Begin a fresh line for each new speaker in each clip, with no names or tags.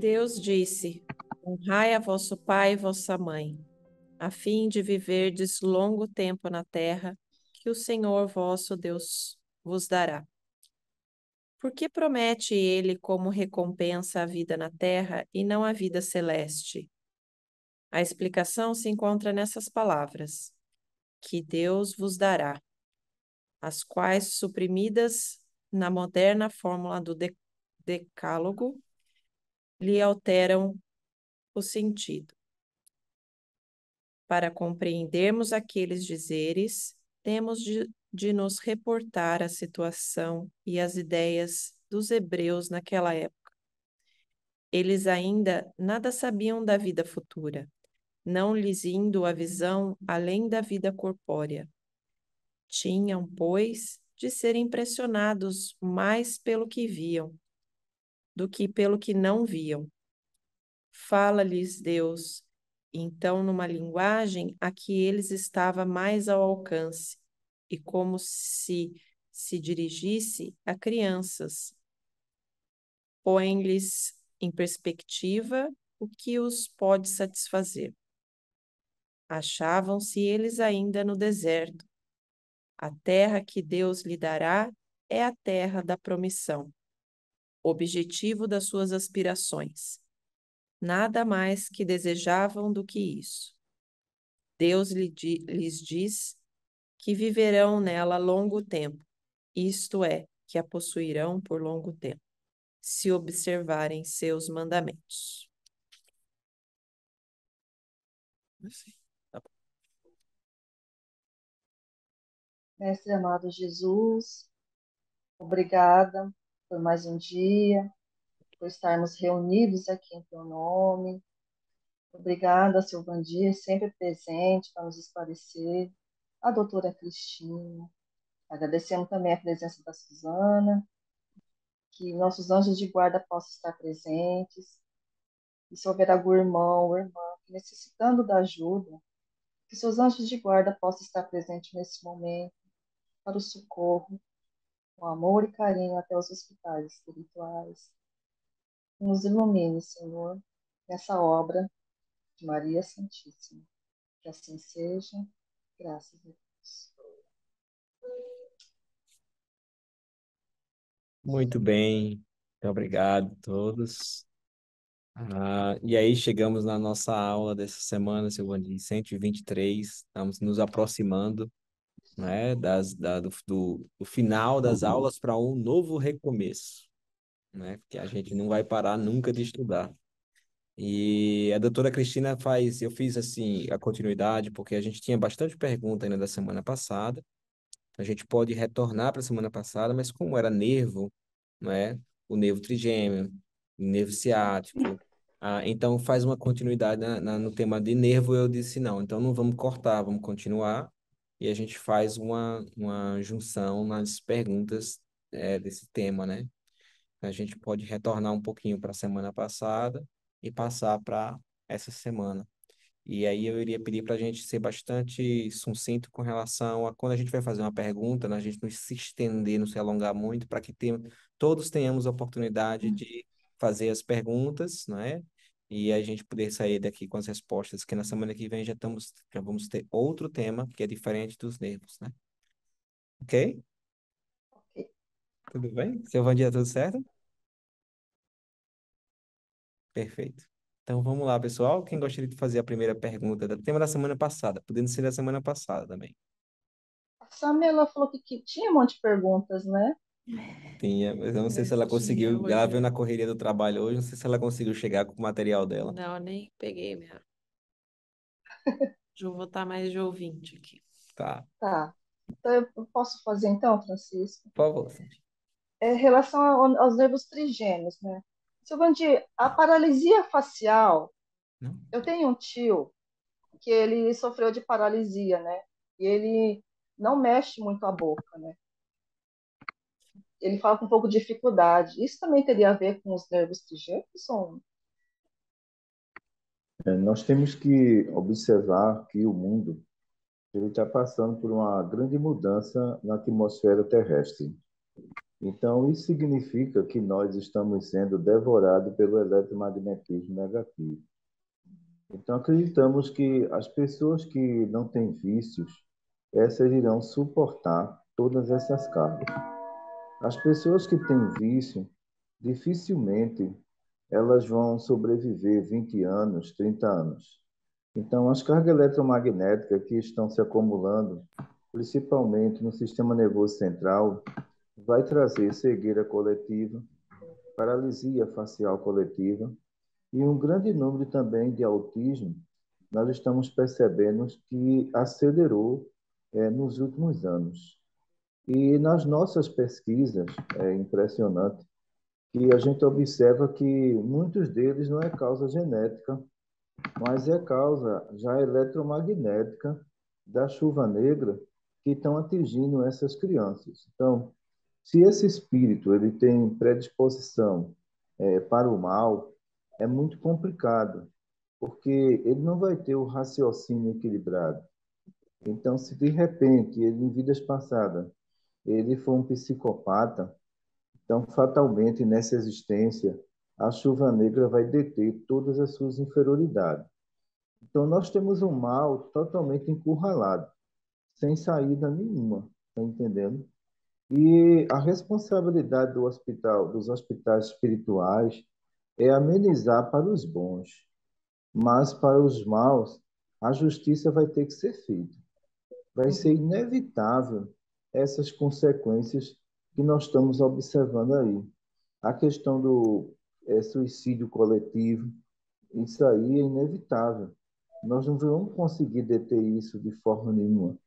Deus disse: Honrai a vosso pai e vossa mãe, a fim de viverdes longo tempo na terra, que o Senhor vosso Deus vos dará. Porque promete ele como recompensa a vida na terra e não a vida celeste? A explicação se encontra nessas palavras: que Deus vos dará, as quais, suprimidas na moderna fórmula do decálogo, lhe alteram o sentido. Para compreendermos aqueles dizeres, temos de nos reportar a situação e as ideias dos hebreus naquela época. Eles ainda nada sabiam da vida futura, não lhes indo a visão além da vida corpórea. Tinham, pois, de ser impressionados mais pelo que viam do que pelo que não viam. Fala-lhes Deus, então, numa linguagem a que eles estava mais ao alcance, e como se dirigisse a crianças. Põe-lhes em perspectiva o que os pode satisfazer. Achavam-se eles ainda no deserto. A terra que Deus lhe dará é a terra da promissão, objetivo das suas aspirações. Nada mais que desejavam do que isso. Deus lhes diz que viverão nela longo tempo, isto é, que a possuirão por longo tempo, se observarem seus mandamentos. Assim, tá bom.
Mestre amado Jesus, obrigada por mais um dia, por estarmos reunidos aqui em teu nome. Obrigada, seu Vandir, sempre presente para nos esclarecer. A doutora Cristina. Agradecemos também a presença da Suzana, que nossos anjos de guarda possam estar presentes. E se houver algum irmão ou irmã necessitando da ajuda, que seus anjos de guarda possam estar presentes nesse momento para o socorro, com amor e carinho até os hospitais espirituais. Nos ilumine, Senhor, nessa obra de Maria Santíssima. Que assim seja, graças a Deus.
Muito bem, muito obrigado a todos. E aí chegamos na nossa aula dessa semana, Silvani, 123. Estamos nos aproximando, né, do final das aulas para um novo recomeço, né, porque a gente não vai parar nunca de estudar. E a doutora Cristina eu fiz assim a continuidade, porque a gente tinha bastante pergunta ainda da semana passada. A gente pode retornar para a semana passada, mas como era nervo, né? O nervo trigêmeo, o nervo ciático. Então faz uma continuidade no tema de nervo. Eu disse não, então não vamos cortar, vamos continuar. E a gente faz uma junção nas perguntas desse tema, né? A gente pode retornar um pouquinho para a semana passada e passar para essa semana. E aí eu iria pedir para a gente ser bastante sucinto com relação a quando a gente vai fazer uma pergunta, né, a gente não se estender, não se alongar muito, para que todos tenhamos a oportunidade de fazer as perguntas, né? E a gente poder sair daqui com as respostas, que na semana que vem já vamos ter outro tema que é diferente dos nervos, né? Ok?
Ok.
Tudo bem? Seu Vandia, tudo certo? Perfeito. Então vamos lá, pessoal. Quem gostaria de fazer a primeira pergunta do tema da semana passada, podendo ser da semana passada também.
A Samela falou que tinha um monte de perguntas, né?
Tinha, mas eu não sei se ela
Tinha,
conseguiu. Ela veio
Rogério.
na correria do trabalho hoje, não sei se ela conseguiu chegar com o material dela.
Não, nem peguei minha. Vou botar mais de ouvinte aqui.
Tá,
Tá. Então, eu posso fazer então, Francisco?
por favor, Sandy.
Em relação aos nervos trigêmeos, né? Seu Vandir, a paralisia facial,
Não?
eu tenho um tio que ele sofreu de paralisia, né? E ele não mexe muito a boca, né? Ele fala com um pouco de dificuldade. Isso também teria a ver com os nervos trigêmeos? Ou...
Nós temos que observar que o mundo ele está passando por uma grande mudança na atmosfera terrestre. Então, isso significa que nós estamos sendo devorados pelo eletromagnetismo negativo. Então, acreditamos que as pessoas que não têm vícios, essas irão suportar todas essas cargas. As pessoas que têm vício, dificilmente elas vão sobreviver 20 anos, 30 anos. Então, as cargas eletromagnéticas que estão se acumulando, principalmente no sistema nervoso central, vai trazer cegueira coletiva, paralisia facial coletiva e um grande número também de autismo. Nós estamos percebendo que acelerou nos últimos anos. E nas nossas pesquisas, é impressionante que a gente observa que muitos deles não é causa genética, mas é causa já eletromagnética da chuva negra que estão atingindo essas crianças. Então, se esse espírito ele tem predisposição para o mal, é muito complicado, porque ele não vai ter o raciocínio equilibrado. Então, se de repente ele em vidas passadas ele for um psicopata, então fatalmente nessa existência a chuva negra vai deter todas as suas inferioridades. Então, nós temos um mal totalmente encurralado, sem saída nenhuma, tá entendendo? E a responsabilidade do hospital, dos hospitais espirituais, é amenizar para os bons, mas para os maus, a justiça vai ter que ser feita. Vai ser inevitável essas consequências que nós estamos observando aí. A questão do suicídio coletivo, isso aí é inevitável. Nós não vamos conseguir deter isso de forma nenhuma.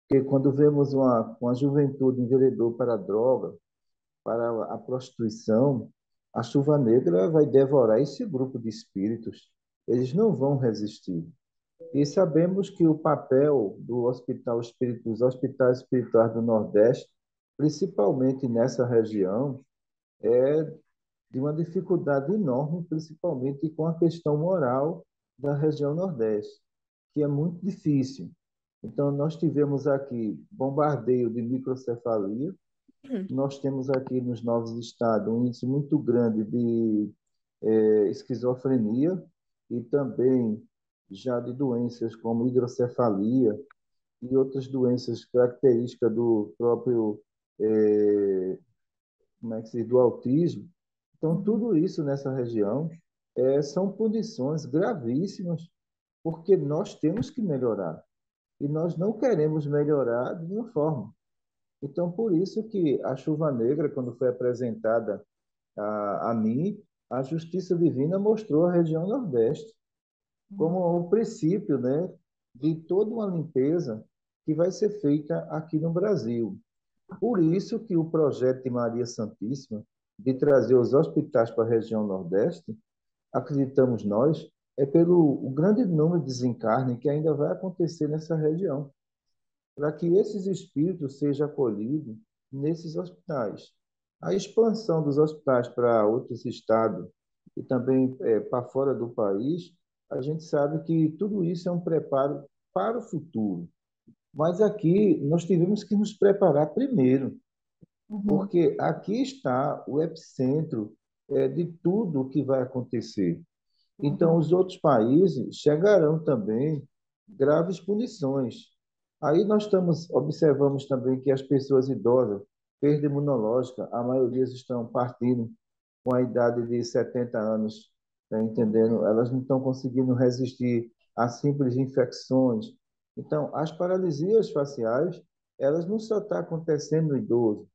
Porque quando vemos uma juventude enveredou para a droga, para a prostituição, a chuva negra vai devorar esse grupo de espíritos. Eles não vão resistir. E sabemos que o papel do hospital espírita, dos hospitais espirituais do Nordeste, principalmente nessa região, é de uma dificuldade enorme, principalmente com a questão moral da região Nordeste, que é muito difícil. Então, nós tivemos aqui bombardeio de microcefalia, nós temos aqui nos novos estados um índice muito grande de esquizofrenia e também já de doenças como hidrocefalia e outras doenças características do próprio como é que se diz, do autismo. Então, tudo isso nessa região são condições gravíssimas, porque nós temos que melhorar. E nós não queremos melhorar de nenhuma forma. Então, por isso que a chuva negra, quando foi apresentada a mim, a justiça divina mostrou a região Nordeste como o princípio, né, de toda uma limpeza que vai ser feita aqui no Brasil. Por isso que o projeto de Maria Santíssima, de trazer os hospitais para a região Nordeste, acreditamos nós, é pelo o grande número de desencarne que ainda vai acontecer nessa região, para que esses espíritos sejam acolhidos nesses hospitais. A expansão dos hospitais para outros estados e também para fora do país, a gente sabe que tudo isso é um preparo para o futuro. Mas aqui nós tivemos que nos preparar primeiro,
Uhum,
porque aqui está o epicentro de tudo o que vai acontecer. Então,
uhum,
os outros países chegarão também graves punições. Aí nós observamos também que as pessoas idosas, perda imunológica, a maioria estão partindo com a idade de 70 anos, tá entendendo? Elas não estão conseguindo resistir a simples infecções. Então, as paralisias faciais, elas não só estão acontecendo no idoso.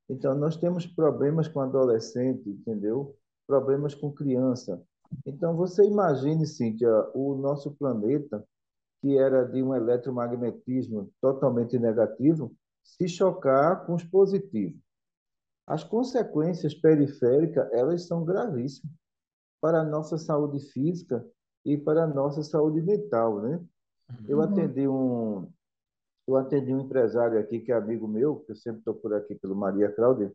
Então, nós temos problemas com adolescente, entendeu? Problemas com criança. Então, você imagine, Cíntia, o nosso planeta, que era de um eletromagnetismo totalmente negativo, se chocar com os positivos. As consequências periféricas, elas são gravíssimas para a nossa saúde física e para a nossa saúde mental, né? Eu
uhum,
atendi um, eu atendi um empresário aqui que é amigo meu, que eu sempre estou por aqui pelo Maria Cláudia,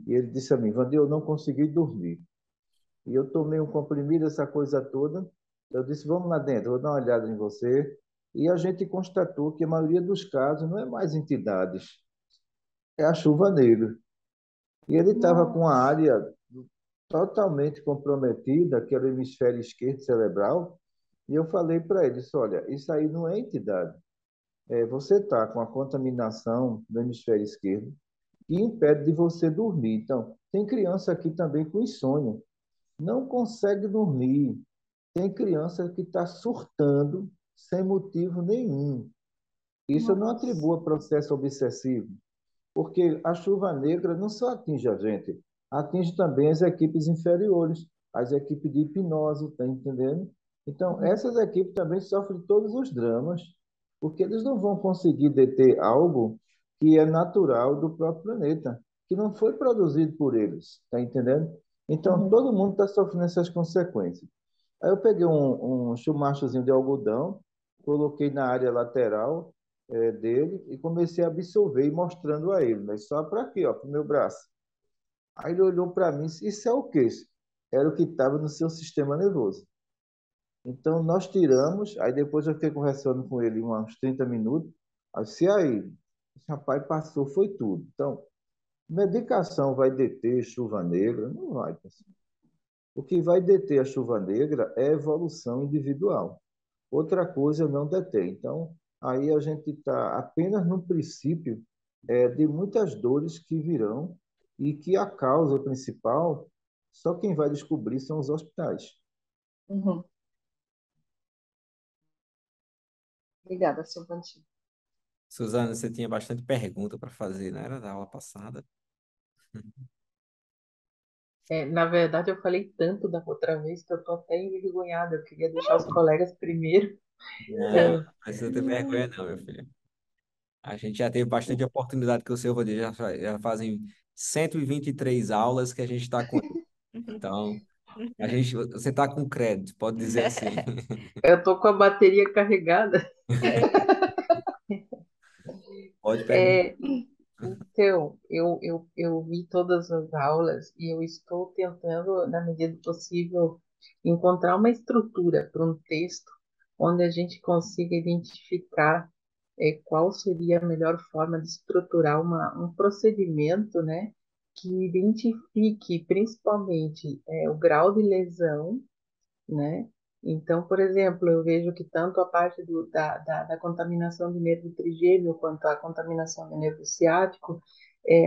e ele disse a mim, Vandir, eu não consegui dormir. E eu tomei um comprimido, essa coisa toda. Eu disse, vamos lá dentro, vou dar uma olhada em você. E a gente constatou que a maioria dos casos não é mais entidades, é a chuva negra. E ele estava com a
Nossa.
área totalmente comprometida, que era o hemisfério esquerdo cerebral, e eu falei para ele, disse, olha, isso aí não é entidade. Você está com a contaminação do hemisfério esquerdo que impede de você dormir. Então, tem criança aqui também com insônia, não consegue dormir. Tem criança que está surtando sem motivo nenhum. Isso eu não
Nossa.
atribuo a processo obsessivo, porque a chuva negra não só atinge a gente, atinge também as equipes inferiores, as equipes de hipnose, tá entendendo? Então,
Uhum.
essas equipes também sofrem todos os dramas, porque eles não vão conseguir deter algo que é natural do próprio planeta, que não foi produzido por eles, tá entendendo? Então,
Uhum.
todo mundo está sofrendo essas consequências. Aí eu peguei um chumachozinho de algodão, coloquei na área lateral dele e comecei a absorver e mostrando a ele, mas só para aqui, ó, para o meu braço. Aí ele olhou para mim e disse, isso é o quê? Era o que estava no seu sistema nervoso. Então nós tiramos, aí depois eu fiquei conversando com ele uns 30 minutos, aí disse, e aí, esse rapaz passou, foi tudo. Então, medicação vai deter chuva negra? Não vai, pessoal. O que vai deter a chuva negra é a evolução individual. Outra coisa não detém. Então, aí a gente está apenas no princípio de muitas dores que virão e que a causa principal, só quem vai descobrir são os hospitais.
Uhum. Obrigada, Silvantinho.
Suzana, você tinha bastante pergunta para fazer, não era da aula passada?
Na verdade, eu falei tanto da outra vez que eu tô até envergonhada. Eu queria deixar os colegas primeiro.
Não, não
É,
precisa ter vergonha não, meu filho. A gente já teve bastante oportunidade com o seu Rodrigo, já fazem 123 aulas que a gente está com ele. Então, você está com crédito, pode dizer assim.
eu tô com a bateria carregada.
Pode perguntar.
É, então, eu vi todas as aulas e eu estou tentando, na medida do possível, encontrar uma estrutura para um texto onde a gente consiga identificar qual seria a melhor forma de estruturar um procedimento, né, que identifique principalmente o grau de lesão, né? Então, por exemplo, eu vejo que tanto a parte da contaminação de nervo trigêmeo quanto a contaminação de nervo ciático,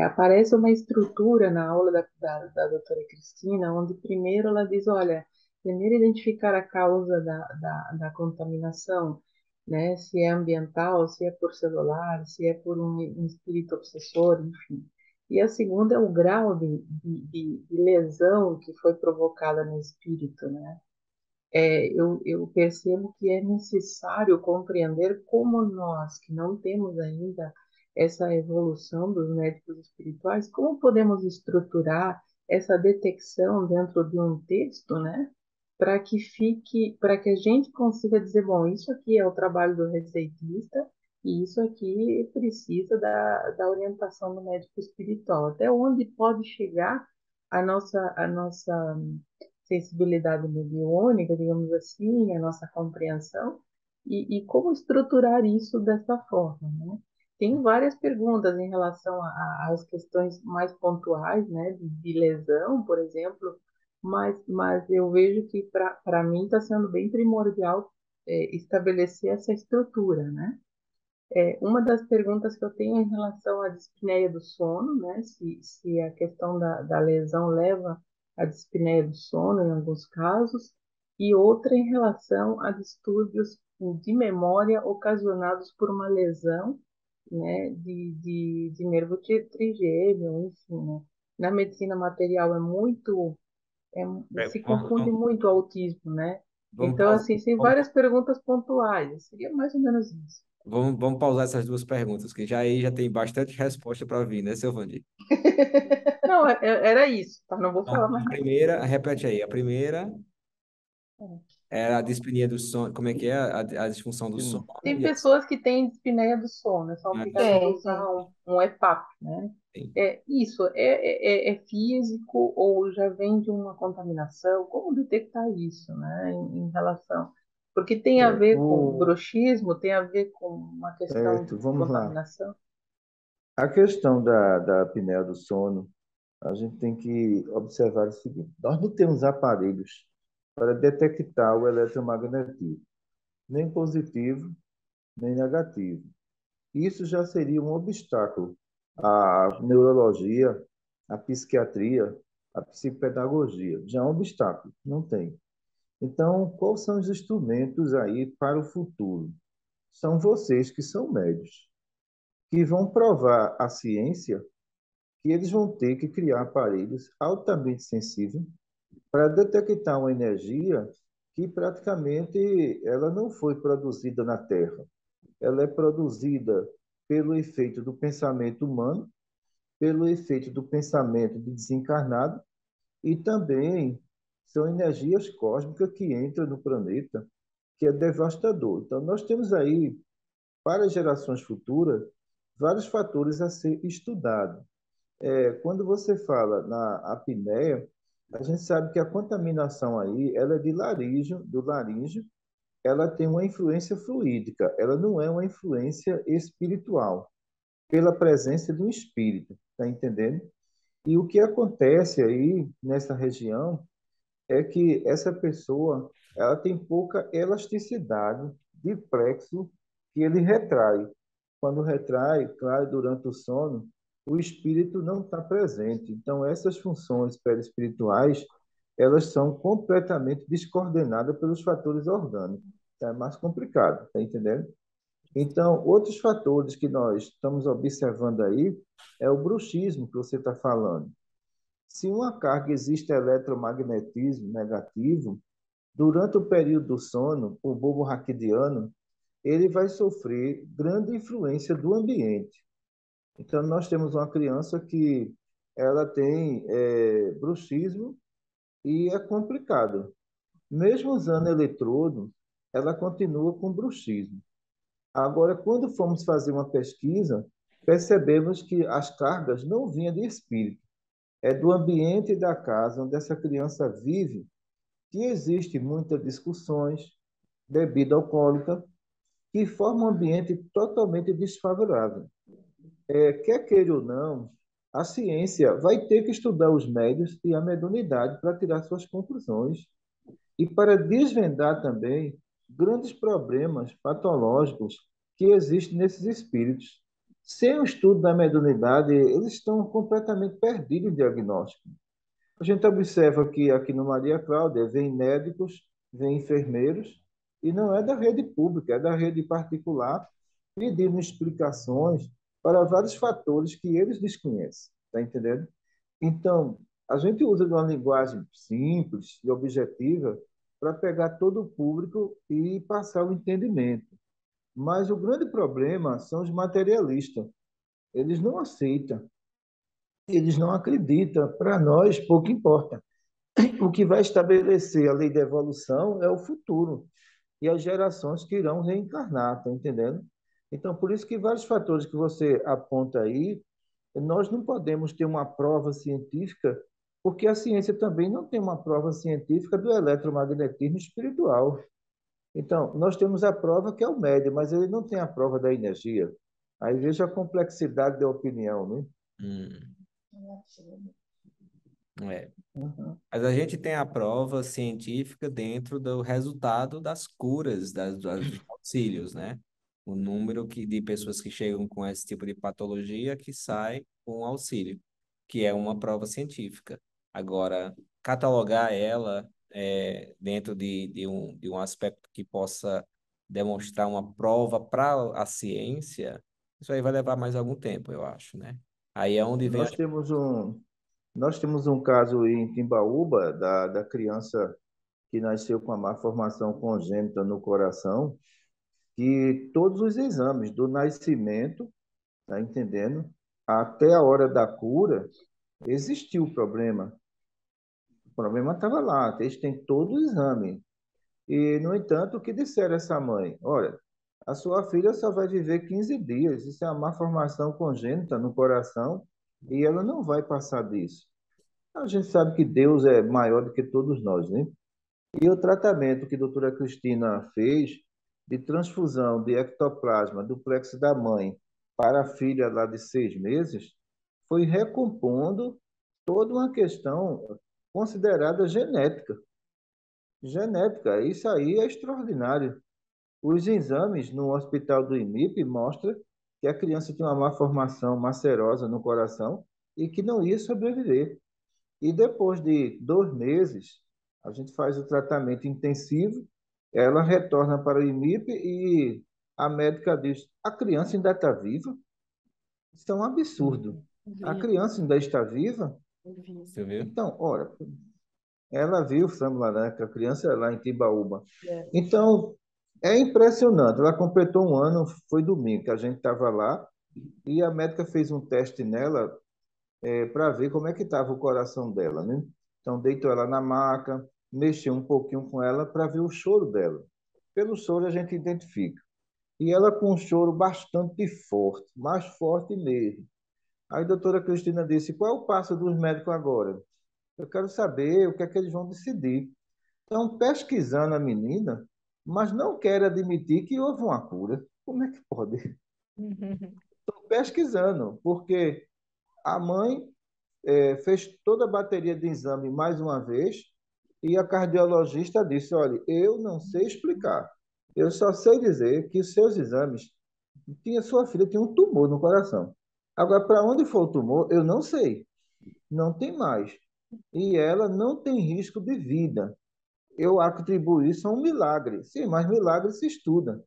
aparece uma estrutura na aula da doutora Cristina, onde primeiro ela diz, olha, primeiro identificar a causa da contaminação, né? Se é ambiental, se é por celular, se é por um espírito obsessor, enfim. E a segunda é o grau de lesão que foi provocada no espírito, né? Eu percebo que é necessário compreender como nós, que não temos ainda essa evolução dos médicos espirituais, como podemos estruturar essa detecção dentro de um texto, né? Para que a gente consiga dizer, bom, isso aqui é o trabalho do receitista e isso aqui precisa da orientação do médico espiritual. Até onde pode chegar a nossa sensibilidade mediúnica, digamos assim, a nossa compreensão, e como estruturar isso dessa forma, né? Tem várias perguntas em relação às questões mais pontuais, né, de lesão, por exemplo, mas eu vejo que para mim está sendo bem primordial estabelecer essa estrutura, né? Uma das perguntas que eu tenho é em relação à dispneia do sono, né? Se a questão da lesão leva à dispneia do sono em alguns casos, e outra em relação a distúrbios de memória ocasionados por uma lesão, né? De nervo trigêmeo, enfim, né? Na medicina material se
Vamos,
confunde muito o autismo, né?
vamos,
Então, assim, tem
vamos,
várias perguntas pontuais, seria mais ou menos isso.
vamos pausar essas duas perguntas, que já aí já tem bastante resposta para vir, né, seu Vandir?
Não, era isso, tá? Não vou falar
Então,
mais
a
nada.
primeira, repete aí, a primeira era a dispnia do sono, como é que é? A disfunção do sono
Tem
e a
pessoas que têm dispneia do sono, é só obrigado a
Tem,
usar
tem.
um EPAP, né?
Sim.
Isso, é físico ou já vem de uma contaminação? Como detectar isso, né, em relação? Porque tem a ver com
O,
bruxismo, tem a ver com uma questão
certo,
de
vamos lá.
contaminação.
A questão da apneia do sono, A gente tem que observar o seguinte: nós não temos aparelhos para detectar o eletromagnetismo, nem positivo, nem negativo. Isso já seria um obstáculo à neurologia, à psiquiatria, à psicopedagogia. Já é um obstáculo, não tem. Então, quais são os instrumentos aí para o futuro? São vocês que são médios, que vão provar à ciência que eles vão ter que criar aparelhos altamente sensíveis para detectar uma energia que praticamente ela não foi produzida na Terra. Ela é produzida pelo efeito do pensamento humano, pelo efeito do pensamento de desencarnado e também são energias cósmicas que entram no planeta, que é devastador. Então, nós temos aí, para as gerações futuras, vários fatores a ser estudados. Quando você fala na apneia, a gente sabe que a contaminação aí, ela é de laríngeo, do laríngeo, ela tem uma influência fluídica, ela não é uma influência espiritual, pela presença do espírito, tá entendendo? E o que acontece aí nessa região é que essa pessoa, ela tem pouca elasticidade de plexo que ele retrai. Quando retrai, claro, durante o sono, o espírito não está presente. Então, essas funções perispirituais, elas são completamente descoordenadas pelos fatores orgânicos. É mais complicado, está entendendo? Então, outros fatores que nós estamos observando aí é o bruxismo que você está falando. Se uma carga existe eletromagnetismo negativo, durante o período do sono, o bulbo raquidiano, ele vai sofrer grande influência do ambiente. Então, nós temos uma criança que ela tem bruxismo e é complicado. Mesmo usando eletrodo, ela continua com bruxismo. Agora, quando fomos fazer uma pesquisa, percebemos que as cargas não vinham de espírito, é do ambiente da casa onde essa criança vive, que existe muitas discussões, bebida alcoólica, que forma um ambiente totalmente desfavorável. Quer queira ou não, a ciência vai ter que estudar os médios e a mediunidade para tirar suas conclusões e para desvendar também grandes problemas patológicos que existem nesses espíritos. Sem o estudo da mediunidade, eles estão completamente perdidos em diagnóstico. A gente observa que aqui no Maria Cláudia vem médicos, vem enfermeiros, e não é da rede pública, é da rede particular, pedindo explicações para vários fatores que eles desconhecem, está entendendo? Então, a gente usa de uma linguagem simples e objetiva para pegar todo o público e passar o entendimento. Mas o grande problema são os materialistas. Eles não aceitam, eles não acreditam. Para nós, pouco importa. O que vai estabelecer a lei da evolução é o futuro e as gerações que irão reencarnar, tá entendendo? Então, por isso que vários fatores que você aponta aí, nós não podemos ter uma prova científica, porque a ciência também não tem uma prova científica do eletromagnetismo espiritual. Então, nós temos a prova que é o médio, mas ele não tem a prova da energia. Aí veja a complexidade da opinião, né?
Hum, é.
Uhum.
Mas a gente tem a prova científica dentro do resultado das curas, dos auxílios, né? O número de pessoas que chegam com esse tipo de patologia que sai com auxílio, que é uma prova científica. Agora, catalogar ela dentro de um aspecto que possa demonstrar uma prova para a ciência, isso aí vai levar mais algum tempo, eu acho, né? Aí é onde vem a...
Nós temos um, nós temos um caso aí em Timbaúba, da criança que nasceu com a má formação congênita no coração, que todos os exames, do nascimento, tá entendendo? Até a hora da cura, existiu o problema. O problema estava lá, eles têm todo o exame. E, no entanto, o que disseram essa mãe? Olha, a sua filha só vai viver 15 dias, isso é uma malformação congênita no coração e ela não vai passar disso. A gente sabe que Deus é maior do que todos nós, né? E o tratamento que a doutora Cristina fez de transfusão de ectoplasma do plexo da mãe para a filha lá de 6 meses foi recompondo toda uma questão considerada genética. Genética, isso aí é extraordinário. Os exames no hospital do IMIP mostram que a criança tinha uma malformação macerosa no coração e que não ia sobreviver. E depois de 2 meses, a gente faz o tratamento intensivo, ela retorna para o IMIP e a médica diz: a criança ainda está viva? Isso é um absurdo. A
Vi,
criança ainda está viva?
vi.
Você viu?
Então, ora, ela viu o Frango Laranja, a criança lá em Timbaúba.
É.
Então, é impressionante. Ela completou um ano, foi domingo, que a gente estava lá, e a médica fez um teste nela para ver como é que estava o coração dela, né? Então, deitou ela na maca, mexeu um pouquinho com ela para ver o choro dela. Pelo choro a gente identifica. E ela com um choro bastante forte, mais forte mesmo. Aí a doutora Cristina disse: qual é o passo dos médicos agora? Eu quero saber o que é que eles vão decidir. Estão pesquisando a menina, mas não querem admitir que houve uma cura. Como é que pode? Estão pesquisando, porque a mãe fez toda a bateria de exame mais uma vez e a cardiologista disse: olha, eu não sei explicar. Eu só sei dizer que os seus exames sua filha tinha um tumor no coração. Agora, para onde foi o tumor, eu não sei. Não tem mais. E ela não tem risco de vida. Eu atribuo isso a um milagre. Sim, mas milagre se estuda.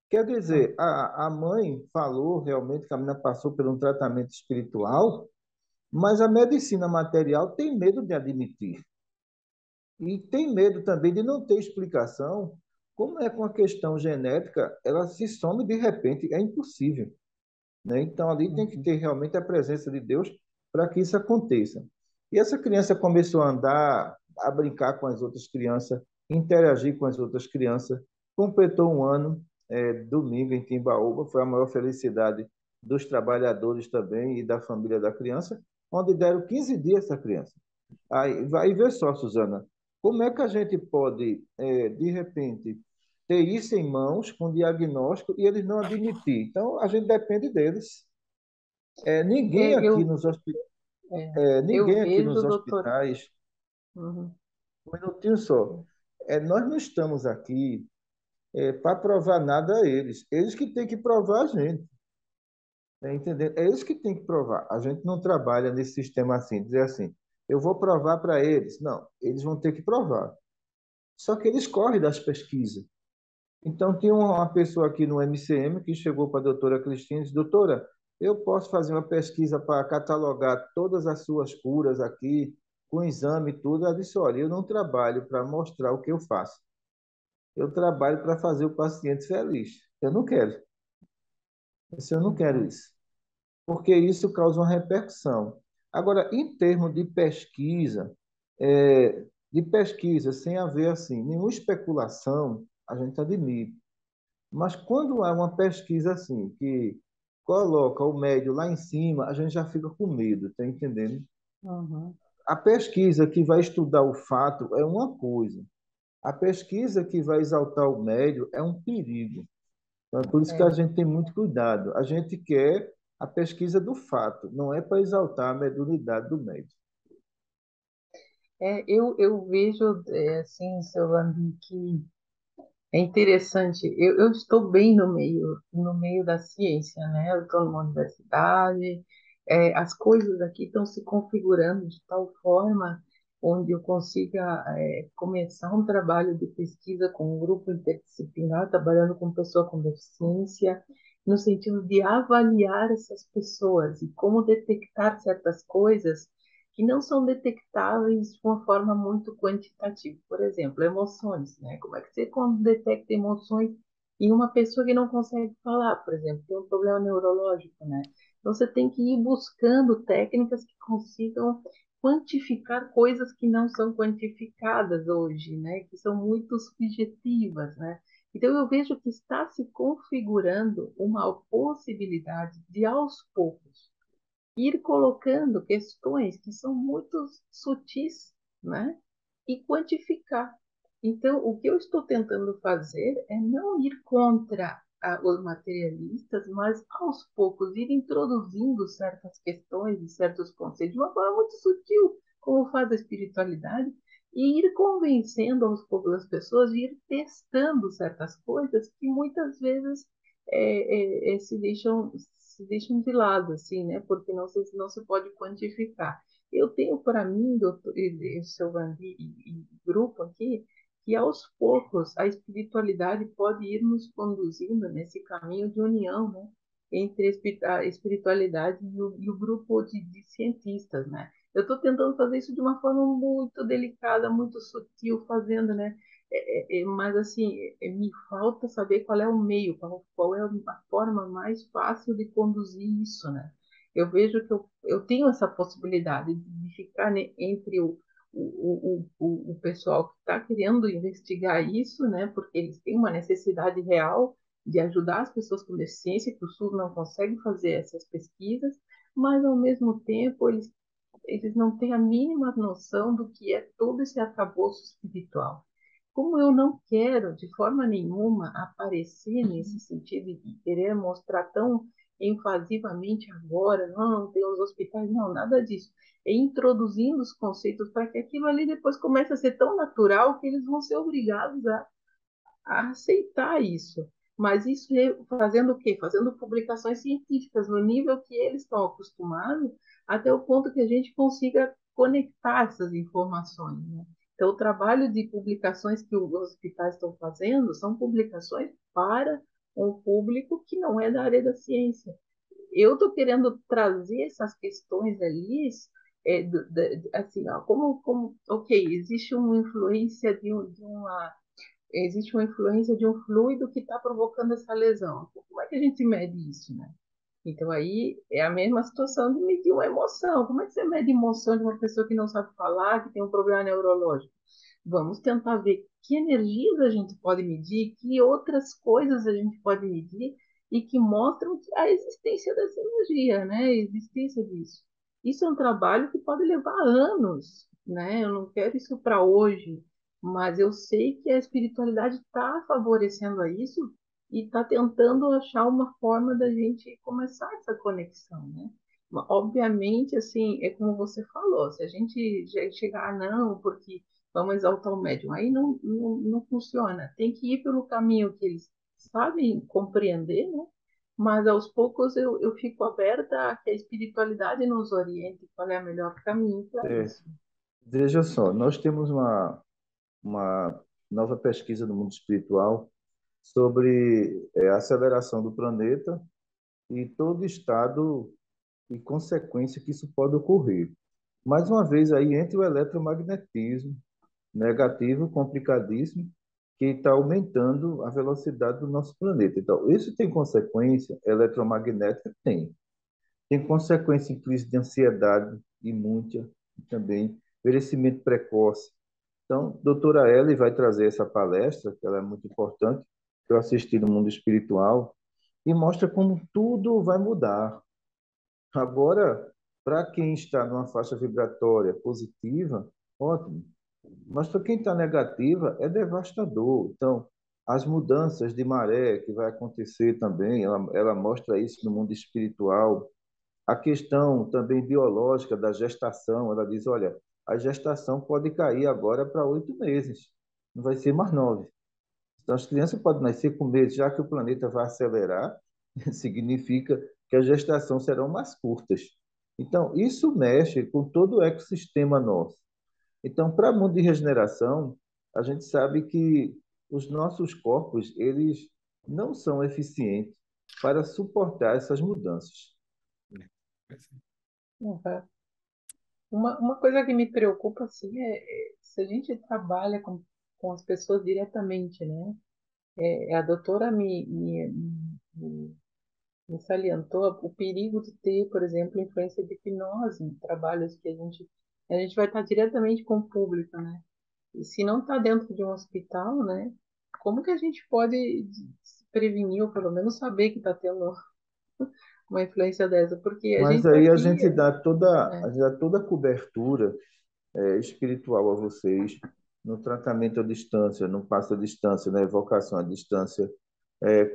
Quer dizer, a mãe falou realmente que a menina passou por um tratamento espiritual, mas a medicina material tem medo de admitir. E tem medo também de não ter explicação. Como é com a questão genética, ela se some de repente, é impossível, né? Então, ali tem que ter realmente a presença de Deus para que isso aconteça. E essa criança começou a andar, a brincar com as outras crianças, interagir com as outras crianças, completou um ano, domingo, em Timbaúba, foi a maior felicidade dos trabalhadores também e da família da criança, onde deram 15 dias essa criança. Aí, vai ver só, Suzana, como é que a gente pode, de repente, ter isso em mãos com diagnóstico e eles não admitir? Então, a gente depende deles. Ninguém
É,
aqui nos hospitais,
é, eu
ninguém aqui
vejo,
nos
doutor.
hospitais,
Uhum.
um minutinho só, nós não estamos aqui para provar nada a eles. Eles que têm que provar a gente. Tá entendendo? É eles que têm que provar. A gente não trabalha nesse sistema assim, dizer assim, eu vou provar para eles. Não, eles vão ter que provar. Só que eles correm das pesquisas. Então, tinha uma pessoa aqui no MCM que chegou para a doutora Cristina e disse: doutora, eu posso fazer uma pesquisa para catalogar todas as suas curas aqui, com exame e tudo? Ela disse: olha, eu não trabalho para mostrar o que eu faço. Eu trabalho para fazer o paciente feliz. Eu não quero. Eu não quero
Uhum.
isso. Porque isso causa uma repercussão. Agora, em termos de pesquisa, sem haver assim, nenhuma especulação, a gente admite. Mas quando há uma pesquisa assim, que coloca o médio lá em cima, a gente já fica com medo, tá entendendo?
Uhum.
A pesquisa que vai estudar o fato é uma coisa. A pesquisa que vai exaltar o médio é um perigo. Então, é por isso que a
É.
gente tem muito cuidado. A gente quer a pesquisa do fato, não é para exaltar a mediunidade do médio.
Eu vejo, assim, seu Landim, que é interessante. Eu estou bem no meio da ciência, né? Eu estou numa universidade, as coisas aqui estão se configurando de tal forma onde eu consiga começar um trabalho de pesquisa com um grupo interdisciplinar, trabalhando com pessoa com deficiência, no sentido de avaliar essas pessoas e como detectar certas coisas que não são detectáveis de uma forma muito quantitativa. Por exemplo, emoções, né? Como é que você detecta emoções em uma pessoa que não consegue falar, por exemplo, tem um problema neurológico, né? Então você tem que ir buscando técnicas que consigam quantificar coisas que não são quantificadas hoje, né? Que são muito subjetivas, né? Então eu vejo que está se configurando uma possibilidade de aos poucos ir colocando questões que são muito sutis, né? E quantificar. Então, o que eu estou tentando fazer é não ir contra os materialistas, mas aos poucos ir introduzindo certas questões e certos conceitos de uma forma muito sutil, como faz a espiritualidade, e ir convencendo aos poucos as pessoas, e ir testando certas coisas que muitas vezes se deixam de lado, assim, né? Porque não se pode quantificar. Eu tenho para mim, doutor, seu Vandi e grupo aqui, que aos poucos a espiritualidade pode ir nos conduzindo nesse caminho de união, né? Entre a espiritualidade e o grupo de cientistas, né? Eu estou tentando fazer isso de uma forma muito delicada, muito sutil, fazendo, né? Mas assim, me falta saber qual é o meio, qual é a forma mais fácil de conduzir isso, né? Eu vejo que eu tenho essa possibilidade de ficar, né, entre o pessoal que está querendo investigar isso, né? Porque eles têm uma necessidade real de ajudar as pessoas com deficiência, que o SUS não consegue fazer essas pesquisas, mas ao mesmo tempo eles não têm a mínima noção do que é todo esse arcabouço espiritual. Como eu não quero, de forma nenhuma, aparecer nesse sentido de querer mostrar tão enfasivamente agora, não, tem os hospitais, não, nada disso. É introduzindo os conceitos para que aquilo ali depois comece a ser tão natural que eles vão ser obrigados a aceitar isso. Mas isso fazendo o quê? Fazendo publicações científicas no nível que eles estão acostumados, até o ponto que a gente consiga conectar essas informações, né? Então, o trabalho de publicações que os hospitais estão fazendo são publicações para um público que não é da área da ciência. Eu estou querendo trazer essas questões ali, assim, ó, ok, existe uma influência de um fluido que está provocando essa lesão. Como é que a gente mede isso, né? Então aí é a mesma situação de medir uma emoção. Como é que você mede a emoção de uma pessoa que não sabe falar, que tem um problema neurológico? Vamos tentar ver que energias a gente pode medir, que outras coisas a gente pode medir e que mostram a existência dessa energia, né? A existência disso. Isso é um trabalho que pode levar anos, né? Eu não quero isso para hoje, mas eu sei que a espiritualidade está favorecendo a isso e está tentando achar uma forma da gente começar essa conexão, né? Obviamente, assim, é como você falou, se a gente já chegar, não, porque vamos exaltar o médium. Aí não funciona. Tem que ir pelo caminho que eles sabem compreender, né? Mas aos poucos eu fico aberta a que a espiritualidade nos oriente qual é o melhor caminho para
É,
isso.
veja só, nós temos uma nova pesquisa no mundo espiritual sobre a aceleração do planeta e todo estado e consequência que isso pode ocorrer. Mais uma vez aí entre o eletromagnetismo negativo, complicadíssimo, que está aumentando a velocidade do nosso planeta. Então, isso tem consequência eletromagnética? Tem. Tem consequência em crise de ansiedade e muita também, envelhecimento precoce. Então, a doutora Ellie vai trazer essa palestra, que ela é muito importante, que eu assisti no mundo espiritual, e mostra como tudo vai mudar. Agora, para quem está numa faixa vibratória positiva, ótimo. Mas para quem está negativa, é devastador. Então, as mudanças de maré que vai acontecer também, ela mostra isso no mundo espiritual. A questão também biológica da gestação, ela diz, olha, a gestação pode cair agora para 8 meses, não vai ser mais 9. Então, as crianças podem nascer com meses, já que o planeta vai acelerar, significa que as gestações serão mais curtas. Então, isso mexe com todo o ecossistema nosso. Então, para o mundo de regeneração, a gente sabe que os nossos corpos, eles não são eficientes para suportar essas mudanças.
Uhum. Uma coisa que me preocupa, assim, se a gente trabalha com as pessoas diretamente, né? A doutora me salientou o perigo de ter, por exemplo, influência de hipnose em trabalhos que a gente vai estar diretamente com o público, né? E se não está dentro de um hospital, né? Como que a gente pode se prevenir, ou pelo menos saber que está tendo uma influência dessa? Porque a
Mas
gente está
aí
aqui,
a
né?
gente dá toda a cobertura espiritual a vocês, no tratamento à distância, no passo à distância, na evocação à distância.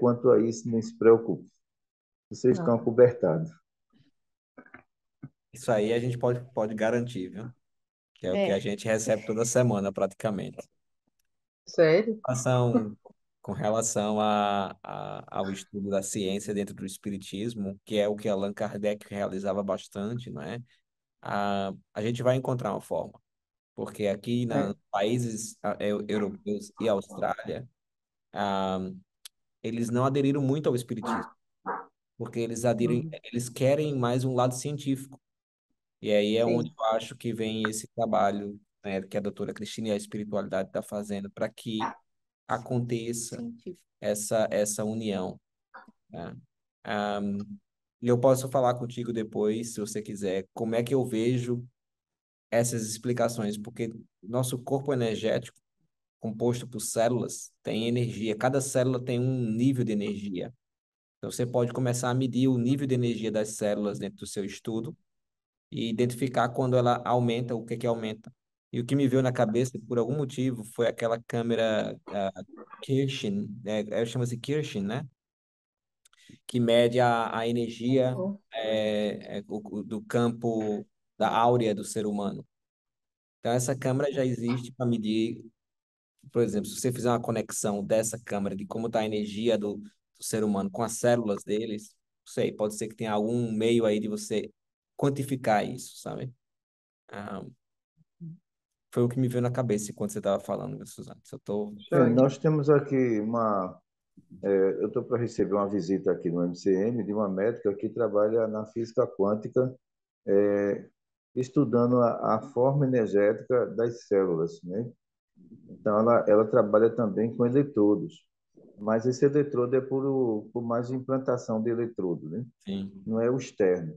quanto a isso, nem se preocupe. Vocês estão
Não,
acobertados.
Isso aí a gente pode garantir, viu? Que é o que a
É,
gente recebe toda semana, praticamente.
sério?
Relação, com relação ao estudo da ciência dentro do espiritismo, que é o que Allan Kardec realizava bastante, não é? A gente vai encontrar uma forma, porque aqui
É.
nos países europeus e Austrália, ah, eles não aderiram muito ao espiritismo, porque
Uhum.
eles querem mais um lado científico. E aí é onde
Sim,
eu acho que vem esse trabalho, né, que a doutora Cristina e a espiritualidade está fazendo para que aconteça
científico.
essa união, né? Ah, e eu posso falar contigo depois, se você quiser, como é que eu vejo essas explicações, porque nosso corpo energético, composto por células, tem energia. Cada célula tem um nível de energia. Então, você pode começar a medir o nível de energia das células dentro do seu estudo e identificar quando ela aumenta, o que que aumenta. E o que me veio na cabeça, por algum motivo, foi aquela câmera Kirchin, chama-se Kirchin, né? Que mede a energia
Uhum.
do campo da áurea do ser humano. Então, essa câmera já existe para medir, por exemplo, se você fizer uma conexão dessa câmera, de como está a energia do ser humano com as células deles, não sei, pode ser que tenha algum meio aí de você quantificar isso, sabe? Ah, foi o que me veio na cabeça enquanto você estava falando, Suzana. Se eu tô...
joia.
Nós temos aqui eu estou para receber uma visita aqui no MCM de uma médica que trabalha na física quântica, é, estudando a forma energética das células, né? Então, ela trabalha também com eletrodos, mas esse eletrodo é por mais implantação de eletrodo, né?
Sim,
Não é o externo.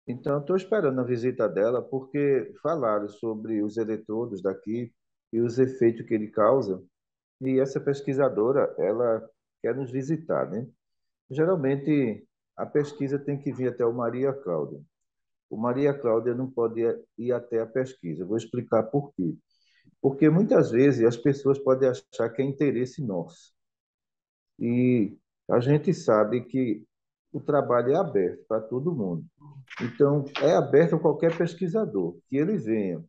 Então, estou esperando a visita dela porque falaram sobre os eletrodos daqui e os efeitos que ele causa. E essa pesquisadora, ela quer nos visitar, né? Geralmente, a pesquisa tem que vir até o Maria Cláudia. O Maria Cláudia não pode ir até a pesquisa. Eu vou explicar por quê. Porque muitas vezes as pessoas podem achar que é interesse nosso. E a gente sabe que o trabalho é aberto para todo mundo. Então, é aberto a qualquer pesquisador, que ele venha.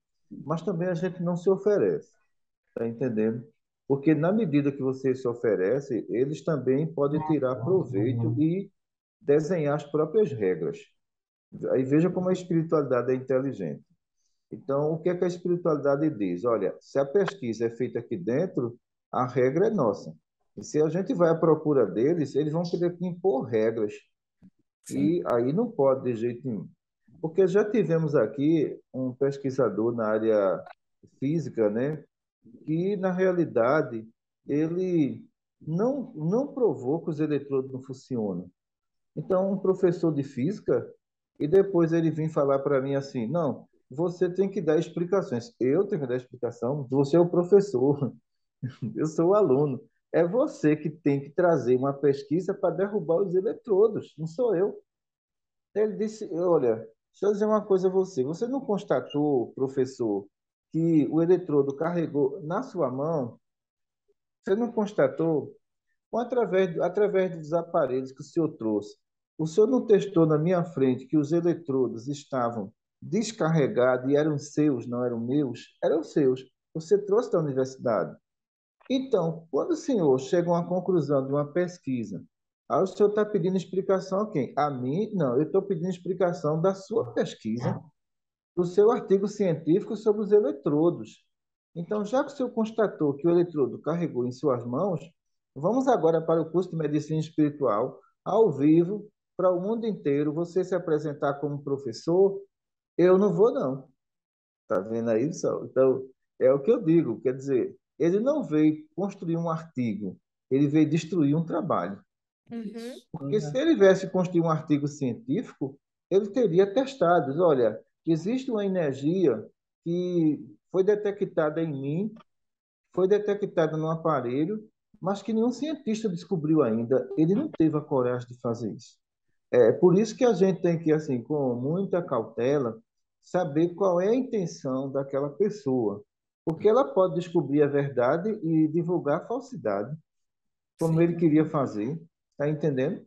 Mas também a gente não se oferece, tá entendendo? Porque na medida que você se oferece, eles também podem tirar proveito e desenhar as próprias regras. Aí veja como a espiritualidade é inteligente. Então, o que é que a espiritualidade diz? Olha, se a pesquisa é feita aqui dentro, a regra é nossa. E se a gente vai à procura deles, eles vão querer impor regras.
sim,
E aí não pode de jeito nenhum. Porque já tivemos aqui um pesquisador na área física, né, que na realidade ele não provou que os eletrodos não funcionam. Então, um professor de física, e depois ele vem falar para mim assim: não, você tem que dar explicações. Eu tenho que dar explicação, você é o professor, eu sou o aluno. É você que tem que trazer uma pesquisa para derrubar os eletrodos, não sou eu. Ele disse: olha, deixa eu dizer uma coisa a você. Você não constatou, professor, que o eletrodo carregou na sua mão? Você não constatou? Através dos aparelhos que o senhor trouxe, o senhor não testou na minha frente que os eletrodos estavam descarregados e eram seus, não eram meus? Eram seus. Você trouxe da universidade. Então, quando o senhor chega a uma conclusão de uma pesquisa, aí o senhor está pedindo explicação a quem? A mim? Não, eu estou pedindo explicação da sua pesquisa, do seu artigo científico sobre os eletrodos. Então, já que o senhor constatou que o eletrodo carregou em suas mãos, vamos agora para o curso de Medicina Espiritual, ao vivo, para o mundo inteiro, você se apresentar como professor. Eu não vou, não. Está vendo aí, pessoal? Então, é o que eu digo, quer dizer, ele não veio construir um artigo, ele veio destruir um trabalho.
Uhum.
Porque se
Uhum.
ele tivesse construído um artigo científico, ele teria testado. Olha, existe uma energia que foi detectada em mim, foi detectada no aparelho, mas que nenhum cientista descobriu ainda. Ele não teve a coragem de fazer isso. É por isso que a gente tem que, assim, com muita cautela, saber qual é a intenção daquela pessoa. Porque ela pode descobrir a verdade e divulgar a falsidade. como
sim,
ele queria fazer, tá entendendo?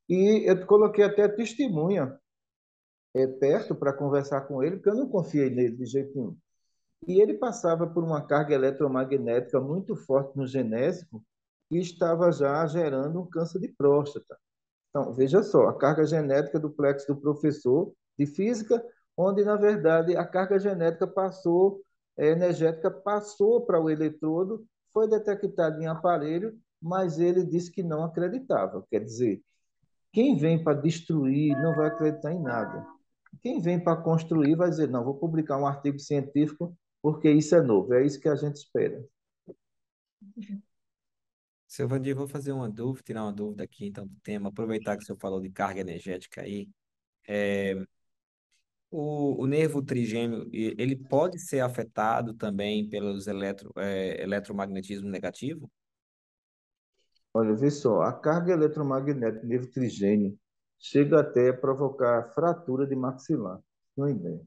E eu coloquei até testemunha perto para conversar com ele, porque eu não confiei nele de jeito nenhum. E ele passava por uma carga eletromagnética muito forte no genésico e estava já gerando um câncer de próstata. Então, veja só, a carga genética do plexo do professor de física, onde, na verdade, a carga genética passou, energética passou para o eletrodo, foi detectado em aparelho, mas ele disse que não acreditava. Quer dizer, quem vem para destruir não vai acreditar em nada. Quem vem para construir vai dizer, não, vou publicar um artigo científico porque isso é novo. É isso que a gente espera.
Seu Vandir, vou fazer uma dúvida, tirar uma dúvida aqui então do tema, aproveitar que o senhor falou de carga energética aí. O nervo trigêmeo, ele pode ser afetado também pelos eletromagnetismo negativo?
Olha, vê só, a carga eletromagnética do nervo trigêmeo chega até a provocar fratura de maxilar. Não é ideia.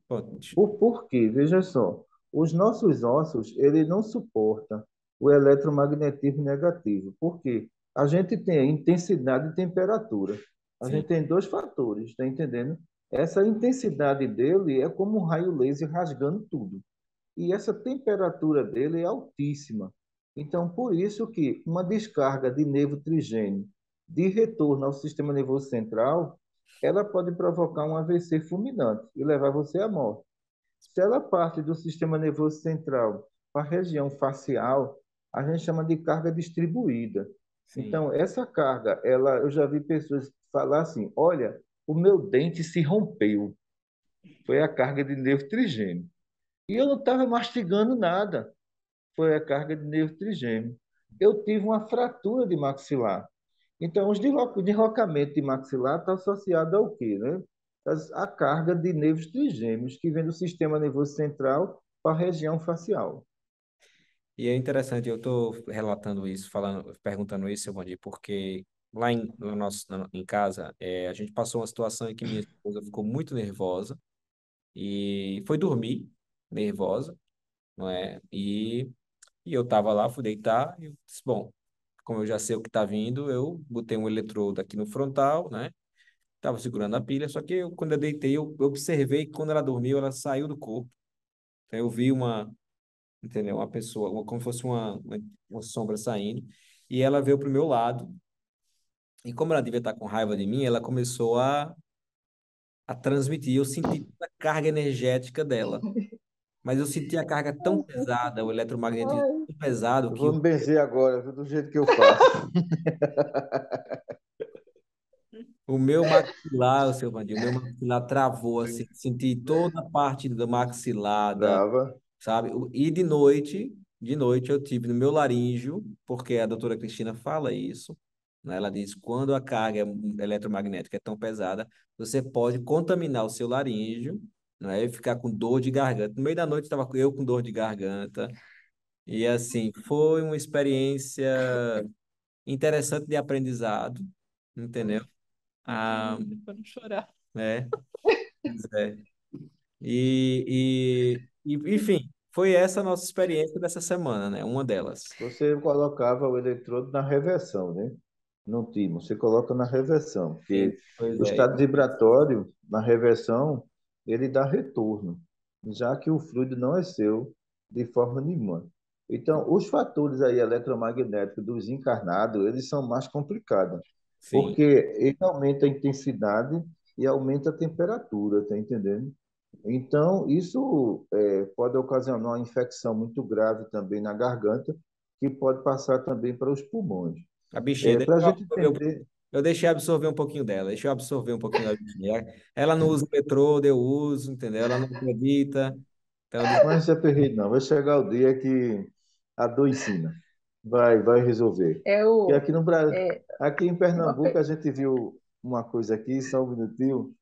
Pô,
Por quê? Veja só, os nossos ossos, ele não suporta o eletromagnetismo negativo. Por quê? A gente tem intensidade e temperatura. A
sim,
gente tem dois fatores, está entendendo? Essa intensidade dele é como um raio laser rasgando tudo. E essa temperatura dele é altíssima. Então, por isso que uma descarga de nervo trigêmeo de retorno ao sistema nervoso central, ela pode provocar um AVC fulminante e levar você à morte. Se ela parte do sistema nervoso central para a região facial, a gente chama de carga distribuída.
sim.
Então, essa carga, ela, eu já vi pessoas falar assim: olha, o meu dente se rompeu. Foi a carga de nervo trigêmeo. E eu não estava mastigando nada. Foi a carga de nervo trigêmeo. Eu tive uma fratura de maxilar. Então, os deslocamentos de maxilar está associado ao quê, né? A carga de nervos trigêmeos que vem do sistema nervoso central para a região facial.
E é interessante, eu estou relatando isso, falando, perguntando isso, seu Vandir, porque lá em casa, a gente passou uma situação em que minha esposa ficou muito nervosa e foi dormir nervosa, não é? E eu estava lá, fui deitar, e eu disse, bom, como eu já sei o que está vindo, eu botei um eletrodo aqui no frontal, né? Tava segurando a pilha, só que quando eu deitei, eu observei que quando ela dormiu, ela saiu do corpo. Então eu vi entendeu? Uma pessoa, como se fosse uma sombra saindo, e ela veio pro meu lado, e como ela devia estar com raiva de mim, ela começou a transmitir. Eu senti toda a carga energética dela, mas eu senti a carga tão pesada, o eletromagnetismo
Ai,
tão pesado
Eu
que
vou me benzer agora, viu, do jeito que eu faço.
o meu maxilar, o seu Vandir, o meu maxilar travou, assim, senti toda a parte do maxilar,
Trava.
sabe? E de noite eu tive no meu laríngeo, porque a doutora Cristina fala isso, né? Ela diz, quando a carga eletromagnética é tão pesada, você pode contaminar o seu laríngeo, né? E ficar com dor de garganta. No meio da noite estava eu com dor de garganta, e assim, foi uma experiência interessante de aprendizado, entendeu? Ah,
Para não chorar.
é, pois é. Enfim, foi essa a nossa experiência dessa semana, né? Uma delas.
Você colocava o eletrodo na reversão, né? No timo, você coloca na reversão,
Sim,
porque
pois
o
é.
estado vibratório na reversão, ele dá retorno, já que o fluido não é seu de forma nenhuma. Então, os fatores aí eletromagnéticos dos encarnados, eles são mais complicados,
Sim.
porque ele aumenta a intensidade e aumenta a temperatura, tá entendendo? Então, isso pode ocasionar uma infecção muito grave também na garganta, que pode passar também para os pulmões.
A bichinha,
Para a gente
um,
entender,
eu deixei absorver um pouquinho dela, deixei eu absorver um pouquinho da bichinha. Ela não usa o eletrodo, eu uso, entendeu? Ela não acredita. Então eu disse,
mas não se aperreie não, vai chegar o dia que a dor ensina, vai resolver.
É
E
o.
aqui no Brasil,
É,
aqui em
uma
Pernambuco, a
pe-
gente viu uma coisa aqui, só um minutinho,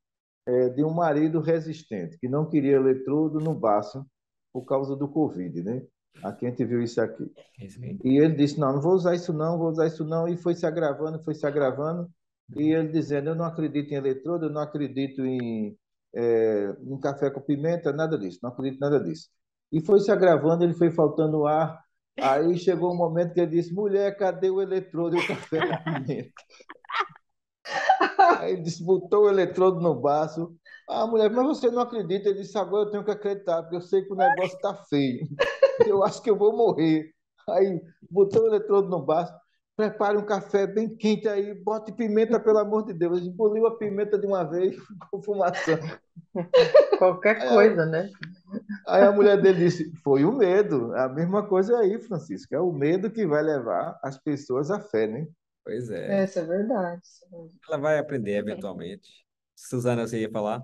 de um marido resistente, que não queria eletrodo no baço por causa do Covid, né? Aqui a gente viu isso aqui.
enfim,
E ele disse: não, não vou usar isso não, vou usar isso não. E foi se agravando, foi se agravando. E ele dizendo: eu não acredito em eletrodo, eu não acredito em café com pimenta, nada disso, não acredito em nada disso. E foi se agravando, ele foi faltando ar. Aí chegou um momento que ele disse, mulher, cadê o eletrodo e o café com pimenta? Aí ele disse, botou o eletrodo no baço. Ah, mulher, mas você não acredita? Ele disse, agora eu tenho que acreditar, porque eu sei que o negócio está feio. Eu acho que eu vou morrer. Aí botou o eletrodo no baço, prepare um café bem quente aí, bote pimenta, pelo amor de Deus. Ele engoliu a pimenta de uma vez, ficou fumaçando.
Qualquer
Aí
coisa, né?
a mulher dele disse, foi o medo. A mesma coisa aí, Francisco. É o medo que vai levar as pessoas à fé, né?
Pois é.
Essa é verdade. Isso é verdade.
Ela vai aprender eventualmente. Suzana, você ia falar?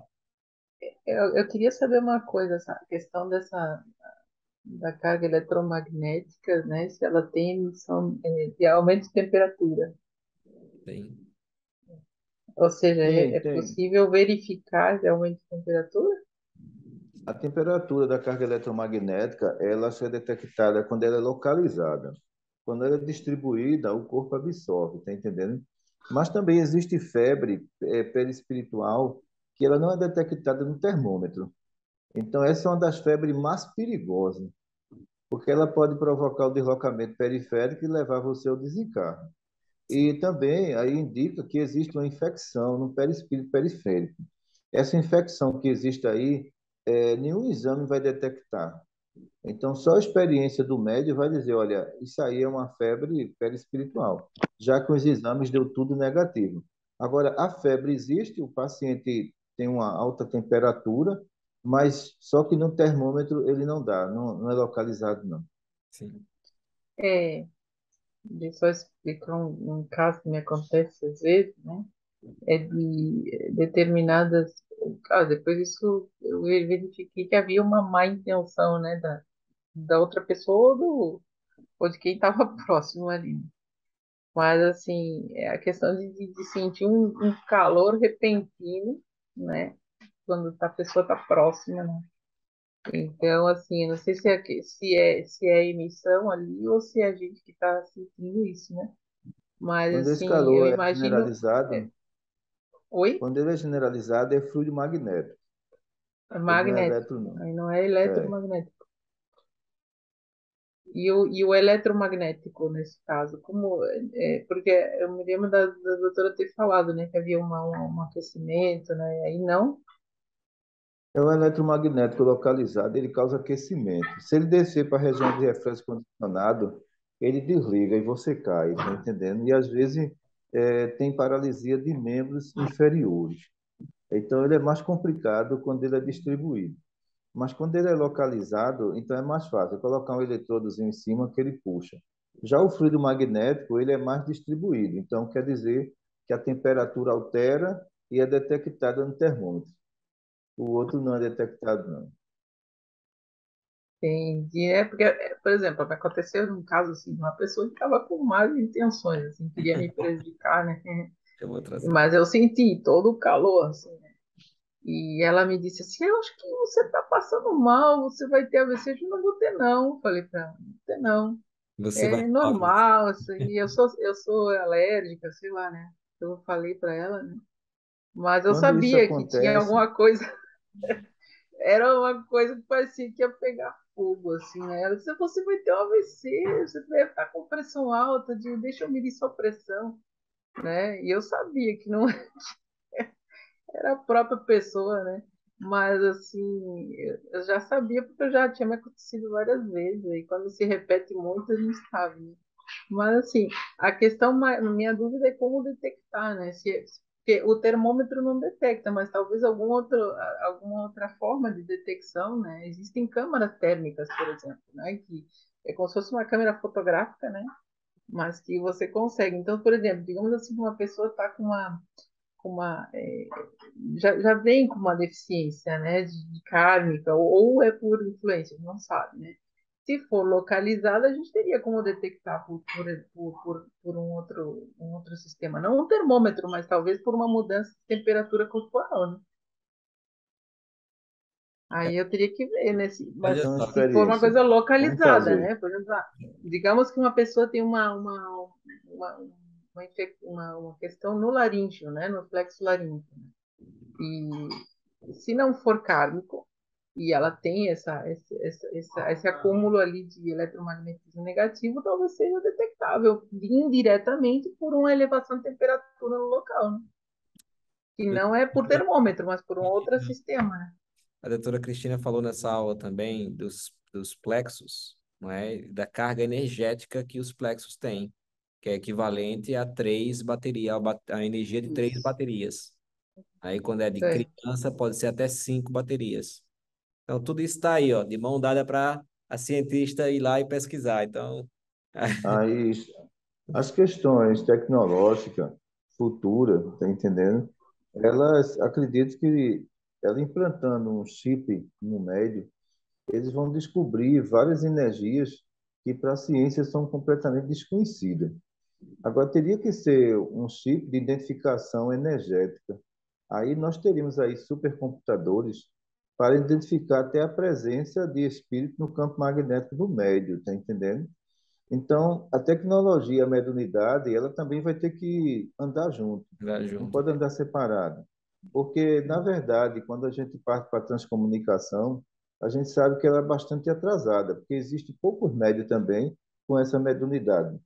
Eu queria saber uma coisa, essa questão da carga eletromagnética, né? Se ela tem emissão de aumento de temperatura.
Tem.
Ou seja,
Tem,
é
tem.
possível verificar esse aumento de temperatura?
A temperatura da carga eletromagnética, ela só é detectada quando ela é localizada. Quando ela é distribuída, o corpo absorve, tá entendendo? Mas também existe febre perispiritual que ela não é detectada no termômetro. Então, essa é uma das febres mais perigosas, porque ela pode provocar o deslocamento periférico e levar você ao desencarne. E
Sim.
também aí indica que existe uma infecção no perispírito periférico. Essa infecção que existe aí, nenhum exame vai detectar. Então, só a experiência do médico vai dizer, olha, isso aí é uma febre perispiritual, já que os exames deu tudo negativo. Agora, a febre existe, o paciente tem uma alta temperatura, mas só que no termômetro ele não dá, não é localizado, não.
Sim.
É, deixa eu explicar um caso que me acontece às vezes, né? É de determinadas. Depois disso eu verifiquei que havia uma má intenção, né? Da outra pessoa ou de quem estava próximo ali, né? Mas, assim, é a questão de sentir um calor repentino, né? Quando a pessoa está próxima, né? Então, assim, eu não sei se é emissão ali ou se é a gente que está sentindo isso, né? Mas,
Quando esse
assim, eu
calor é
imagino.
generalizado,
Oi?
quando ele é generalizado, é fluido magnético.
É
Ele não é
magnético.
eletro, não.
Aí não é
É.
eletromagnético. E o eletromagnético, nesse caso, como. Porque eu me lembro da doutora ter falado, né? Que havia um aquecimento, né? Aí não.
É o eletromagnético localizado, ele causa aquecimento. Se ele descer para a região de refresco condicionado, ele desliga e você cai, tá entendendo? E às vezes tem paralisia de membros inferiores. Então ele é mais complicado quando ele é distribuído. Mas quando ele é localizado, então é mais fácil. É colocar um eletrodozinho em cima que ele puxa. Já o fluido magnético, ele é mais distribuído. Então quer dizer que a temperatura altera e é detectada no termômetro. O outro não é detectado, não.
Entendi. Porque, por exemplo, aconteceu um caso assim, de uma pessoa que estava com más intenções, assim, queria me prejudicar, né?
Eu vou trazer.
Mas eu senti todo o calor, assim, né? E ela me disse assim, eu acho que você está passando mal, você vai ter AVC. Eu não vou ter, não. Falei para ela, não vou ter, não.
Você vai
É
falar pra você.
normal, assim, eu sou alérgica, sei lá, né? Eu falei para ela, né? Mas eu
Quando isso
sabia que tinha
acontece,
alguma coisa, era uma coisa que parecia que ia pegar fogo, assim, né? Ela disse, você vai ter um AVC, você vai estar com pressão alta, deixa eu medir sua pressão, né? E eu sabia que não era a própria pessoa, né? Mas, assim, eu já sabia porque já tinha me acontecido várias vezes, e quando se repete muito, a gente sabe, né? Mas, assim, a questão, minha dúvida é como detectar, né? Porque o termômetro não detecta, mas talvez alguma outra forma de detecção, né? Existem câmaras térmicas, por exemplo, né? Que é como se fosse uma câmera fotográfica, né? Mas que você consegue. Então, por exemplo, digamos assim, uma pessoa está com uma já vem com uma deficiência, né, de kármica, ou é por influência, não sabe, né? Se for localizada, a gente teria como detectar por um outro sistema. Não um termômetro, mas talvez por uma mudança de temperatura corporal, né? Aí eu teria que ver, né? Mas
Olha
essa é uma
só.
se for uma coisa
experiência. Vamos
localizada,
fazer.
né? Por exemplo, digamos que uma pessoa tem uma, uma questão no laríngeo, né? No plexo laríngeo. E se não for kármico, e ela tem esse acúmulo ali de eletromagnetismo negativo, talvez seja detectável indiretamente por uma elevação de temperatura no local, né? Que não é por termômetro, mas por um outro sistema, né?
A doutora Cristina falou nessa aula também dos plexos, não é? Da carga energética que os plexos têm, que é equivalente a três baterias, a energia de três
Isso.
baterias. Aí, quando é de
É.
criança, pode ser até 5 baterias. Então, tudo isso está aí, ó, de mão dada para a cientista ir lá e pesquisar. Então,
Aí, as questões tecnológicas futuras, tá entendendo? Elas, acredito que ela implantando um chip no médio, eles vão descobrir várias energias que para a ciência são completamente desconhecidas. Agora, teria que ser um chip de identificação energética. Aí nós teríamos aí supercomputadores para identificar até a presença de espírito no campo magnético do médio, tá entendendo? Então, a tecnologia, a mediunidade, ela também vai ter que andar junto,
vai
não
junto.
pode andar separado. Porque, na verdade, quando a gente parte para a transcomunicação, a gente sabe que ela é bastante atrasada, porque existe poucos médios também com essa mediunidade,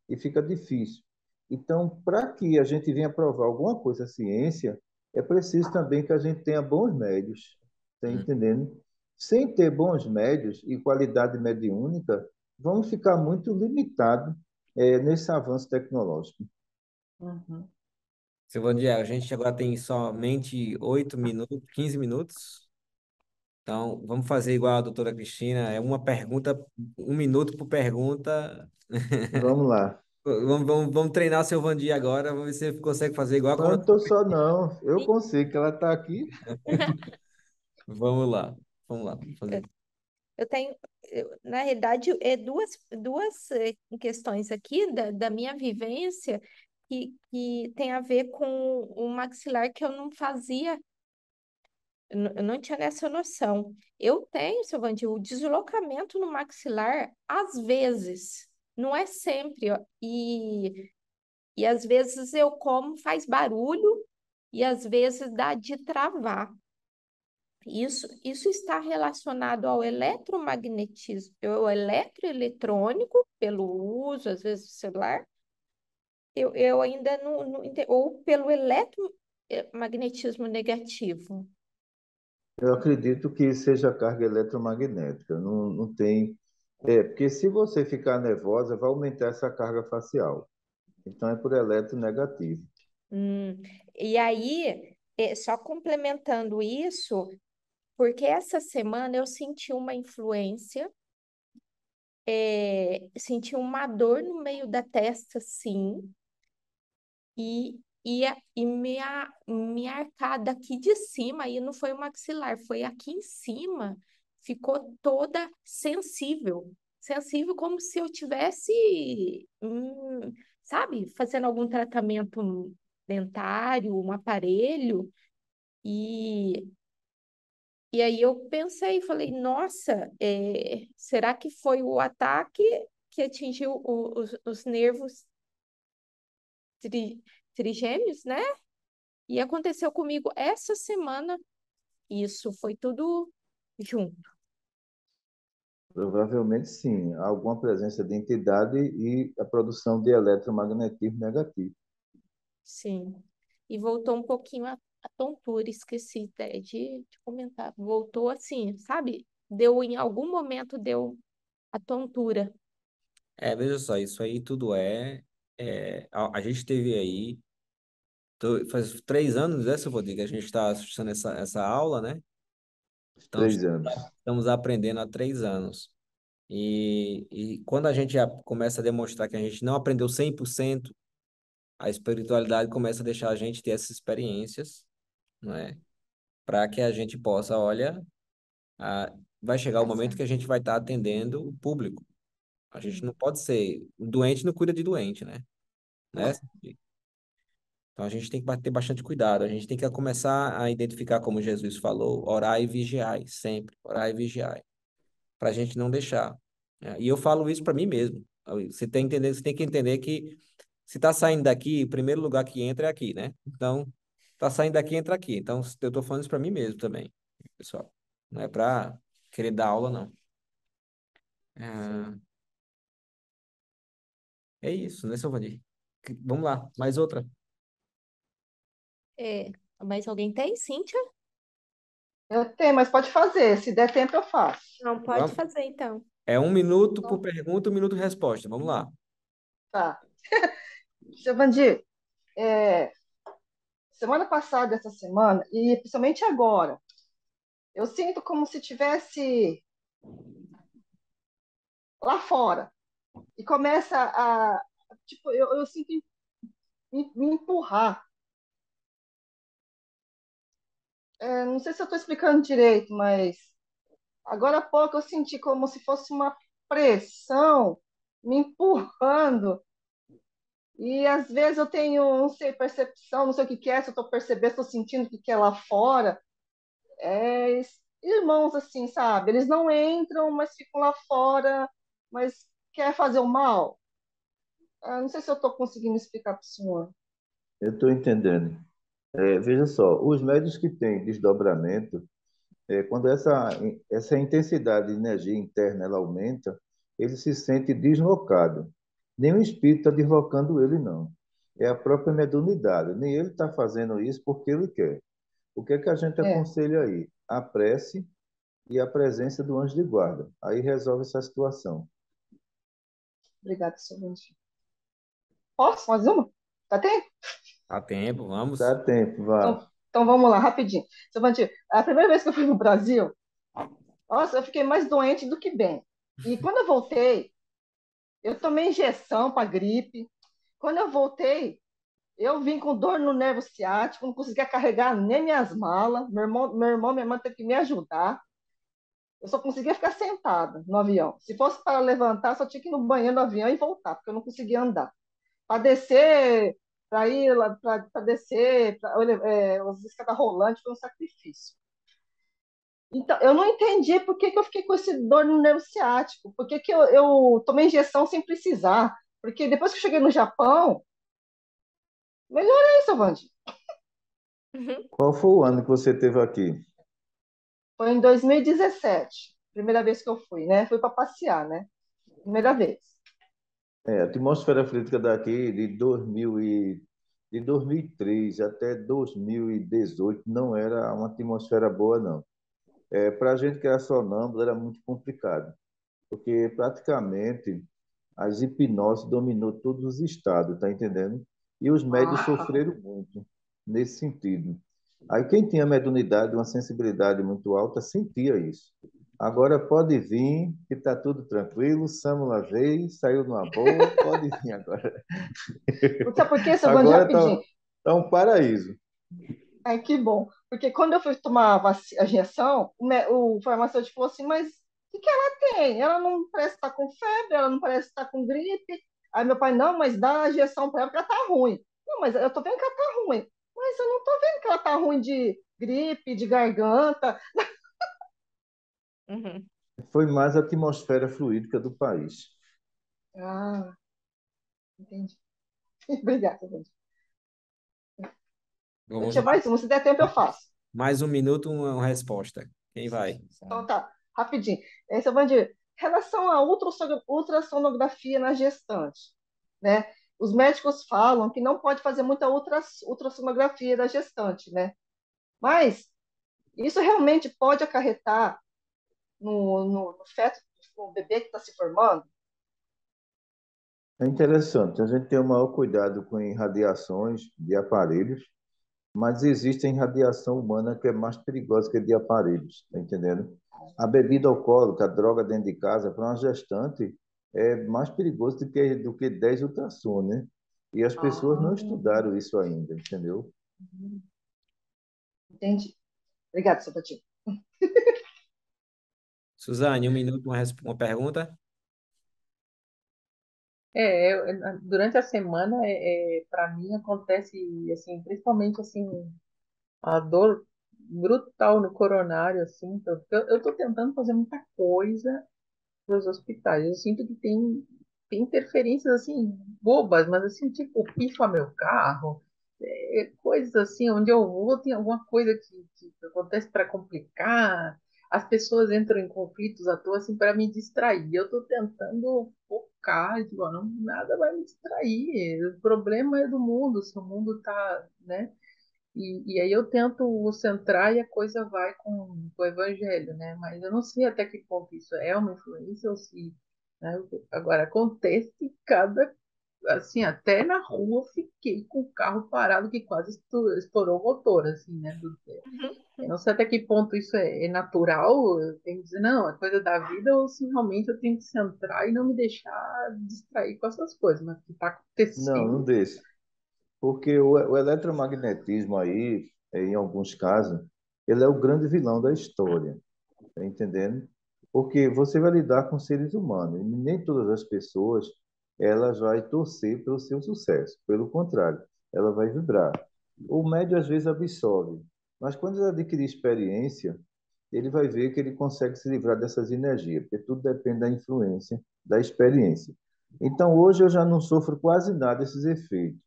e fica difícil. Então, para que a gente venha provar alguma coisa à ciência, é preciso também que a gente tenha bons médios, está
Hum.
entendendo? Sem ter bons médios e qualidade mediúnica, vamos ficar muito limitados nesse avanço tecnológico.
Uhum.
Silvandia, a gente agora tem somente 8 minutos, 15 minutos. Então, vamos fazer igual a doutora Cristina, é uma pergunta, 1 minuto por pergunta.
Vamos lá.
Vamos treinar o seu Vandia agora, vamos ver se você consegue fazer igual a
Mas não estou só, não. Eu consigo, que ela está aqui.
Vamos lá, vamos lá, vamos fazer.
Eu tenho, na realidade, duas questões aqui da minha vivência que tem a ver com o maxilar que eu não fazia, eu não tinha essa noção. Eu tenho, seu Vandir, o deslocamento no maxilar, às vezes, não é sempre, ó, e às vezes eu como, faz barulho, e às vezes dá de travar. Isso está relacionado ao eletromagnetismo, ao eletroeletrônico, pelo uso, às vezes, do celular. Eu ainda não ou pelo eletromagnetismo negativo.
Eu acredito que seja carga eletromagnética. Não, não tem. Porque se você ficar nervosa, vai aumentar essa carga facial. Então é por eletronegativo.
Hum, E aí, só complementando isso, porque essa semana eu senti uma influência, senti uma dor no meio da testa, sim, e minha arcada aqui de cima, aí não foi o maxilar, foi aqui em cima, ficou toda sensível. Sensível como se eu tivesse, sabe, fazendo algum tratamento dentário, um aparelho. E, e aí eu pensei, falei, nossa, será que foi o ataque que atingiu os nervos tri- trigêmeos, né? E aconteceu comigo essa semana. Isso foi tudo junto.
Provavelmente sim. Há alguma presença de entidade e a produção de eletromagnetismo negativo.
Sim. E voltou um pouquinho a tontura, esqueci até de comentar. Voltou assim, sabe? Deu em algum momento deu a tontura.
Veja só, isso aí tudo a gente teve aí, faz 3 anos, Silvandia, que a gente está assistindo essa aula, né?
Os
Então,
3 anos.
estamos aprendendo há 3 anos. E quando a gente começa a demonstrar que a gente não aprendeu 100%, a espiritualidade começa a deixar a gente ter essas experiências, não é? Para que a gente possa, olha, vai chegar o momento que a gente vai estar atendendo o público. A gente não pode ser, o doente não cuida de doente, né? Então a gente tem que ter bastante cuidado. A gente tem que começar a identificar, como Jesus falou, orar e vigiar, sempre, orar e vigiar, para a gente não deixar, né? E eu falo isso para mim mesmo. Você tem que entender que se está saindo daqui, o primeiro lugar que entra é aqui, né? Então, está saindo daqui, entra aqui. Então, eu estou falando isso para mim mesmo também, pessoal. Não é para querer dar aula, não.
Sim.
É, é isso, né, Silvani? Vamos lá, mais outra.
É, mas alguém tem, Cíntia?
Eu tenho, mas pode fazer. Se der tempo, eu faço.
Não, pode
Vamos.
fazer então.
É 1 minuto por
Então,
pergunta, 1 minuto resposta. Vamos lá.
tá. Seu Vandir, é, semana passada, essa semana, e principalmente agora, eu sinto como se tivesse lá fora. E começa a. Tipo, eu sinto me empurrar. É, não sei se eu estou explicando direito, mas agora há pouco eu senti como se fosse uma pressão me empurrando. E às vezes eu tenho, não sei, percepção, não sei o que que é, se eu estou percebendo, estou sentindo o que que é lá fora. É, irmãos, assim, sabe? Eles não entram, mas ficam lá fora, mas quer fazer o mal. Não sei se eu estou conseguindo explicar para o senhor.
Eu estou entendendo. Veja só, os médios que têm desdobramento, quando essa intensidade de energia interna ela aumenta, ele se sente deslocado. Nenhum espírito está deslocando ele, não. É a própria mediunidade. Nem ele está fazendo isso porque ele quer. O que é que a gente
É,
aconselha aí? A prece e a presença do anjo de guarda. Aí resolve essa situação.
obrigada, senhor Benedito. Posso? Mais uma? Tá tempo?
Há tempo, vamos.
Dá tempo, vá.
Então vamos lá, rapidinho. Seu Bandido, a primeira vez que eu fui no Brasil, nossa, eu fiquei mais doente do que bem. E quando eu voltei, eu tomei injeção para gripe. Quando eu voltei, eu vim com dor no nervo ciático, não conseguia carregar nem minhas malas. Meu irmão, minha irmã teve que me ajudar. Eu só conseguia ficar sentada no avião. Se fosse para levantar, só tinha que ir no banheiro do avião e voltar, porque eu não conseguia andar. Para descer, para ir lá, para descer, as escadas rolantes foi um sacrifício. Então, eu não entendi por que que eu fiquei com esse dor no nervo ciático, por que que eu tomei injeção sem precisar, porque depois que eu cheguei no Japão, melhorei, seu Vandi.
Uhum.
Qual foi o ano que você teve aqui?
Foi em 2017, primeira vez que eu fui, né? Fui para passear, né? Primeira vez.
A atmosfera crítica daqui de 2003 até 2018 não era uma atmosfera boa, não. Para a gente que era sonâmbulo era muito complicado, porque praticamente as hipnoses dominou todos os estados, tá entendendo? E os médios
Ah,
sofreram muito nesse sentido. Aí quem tinha mediunidade, uma sensibilidade muito alta, sentia isso. Agora pode vir, que está tudo tranquilo, Sâmula veio, saiu numa boa, pode vir agora.
sabe por quê, seu Vandi,
Agora
rapidinho?
tá um paraíso.
Ai, que bom. Porque quando eu fui tomar a injeção, o farmacêutico falou assim, mas o que que ela tem? Ela não parece estar com febre, ela não parece estar com gripe. Aí meu pai, não, mas dá a injeção para ela porque ela tá ruim. Não, mas eu tô vendo que ela tá ruim. Mas eu não tô vendo que ela tá ruim de gripe, de garganta.
Uhum.
Foi mais a atmosfera fluídica do país.
Ah, entendi. Obrigada, gente. Eu
Vamos
tinha
lá.
mais uma, se der tempo eu faço.
Mais 1 minuto, uma resposta. Quem vai?
Então tá, rapidinho. Seu Bandir, relação à ultrassonografia na gestante, né? Os médicos falam que não pode fazer muita ultrassonografia da gestante, né? Mas isso realmente pode acarretar no feto, no bebê que está se formando?
É interessante, a gente tem o maior cuidado com irradiações de aparelhos, mas existe a irradiação humana que é mais perigosa que a de aparelhos, tá entendendo? A bebida alcoólica, a droga dentro de casa, para uma gestante, é mais perigoso do que 10 ultrassom, né? E as pessoas
Ah,
não estudaram isso ainda, entendeu?
entendi. Obrigada, seu Patinho.
Suzane, 1 minuto, uma pergunta.
Durante a semana, para mim acontece assim, principalmente assim, a dor brutal no coronário, assim, porque eu estou tentando fazer muita coisa para os hospitais. Eu sinto que tem interferências assim bobas, mas assim, tipo, pifa meu carro, coisas assim, onde eu vou tem alguma coisa que acontece para complicar. as pessoas entram em conflitos à toa assim para me distrair. Eu estou tentando focar, digo, ó, não, nada vai me distrair. O problema é do mundo, se o mundo está, né? E aí eu tento centrar e a coisa vai com o evangelho, né? Mas eu não sei até que ponto isso é uma influência ou se, né? Agora acontece cada assim, até na rua eu fiquei com o carro parado que quase estourou o motor, assim, né? Eu não sei até que ponto isso é natural, eu tenho que dizer, não, é coisa da vida, ou se realmente eu tenho que centrar e não me deixar distrair com essas coisas, mas o que está
Não, não
acontecendo.
deixe. Porque o eletromagnetismo aí, em alguns casos, ele é o grande vilão da história, tá entendendo? Porque você vai lidar com seres humanos, e nem todas as pessoas elas vai torcer pelo seu sucesso. Pelo contrário, ela vai vibrar. O médio às vezes absorve, mas quando ele adquirir experiência, ele vai ver que ele consegue se livrar dessas energias, porque tudo depende da influência, da experiência. Então, hoje eu já não sofro quase nada desses efeitos,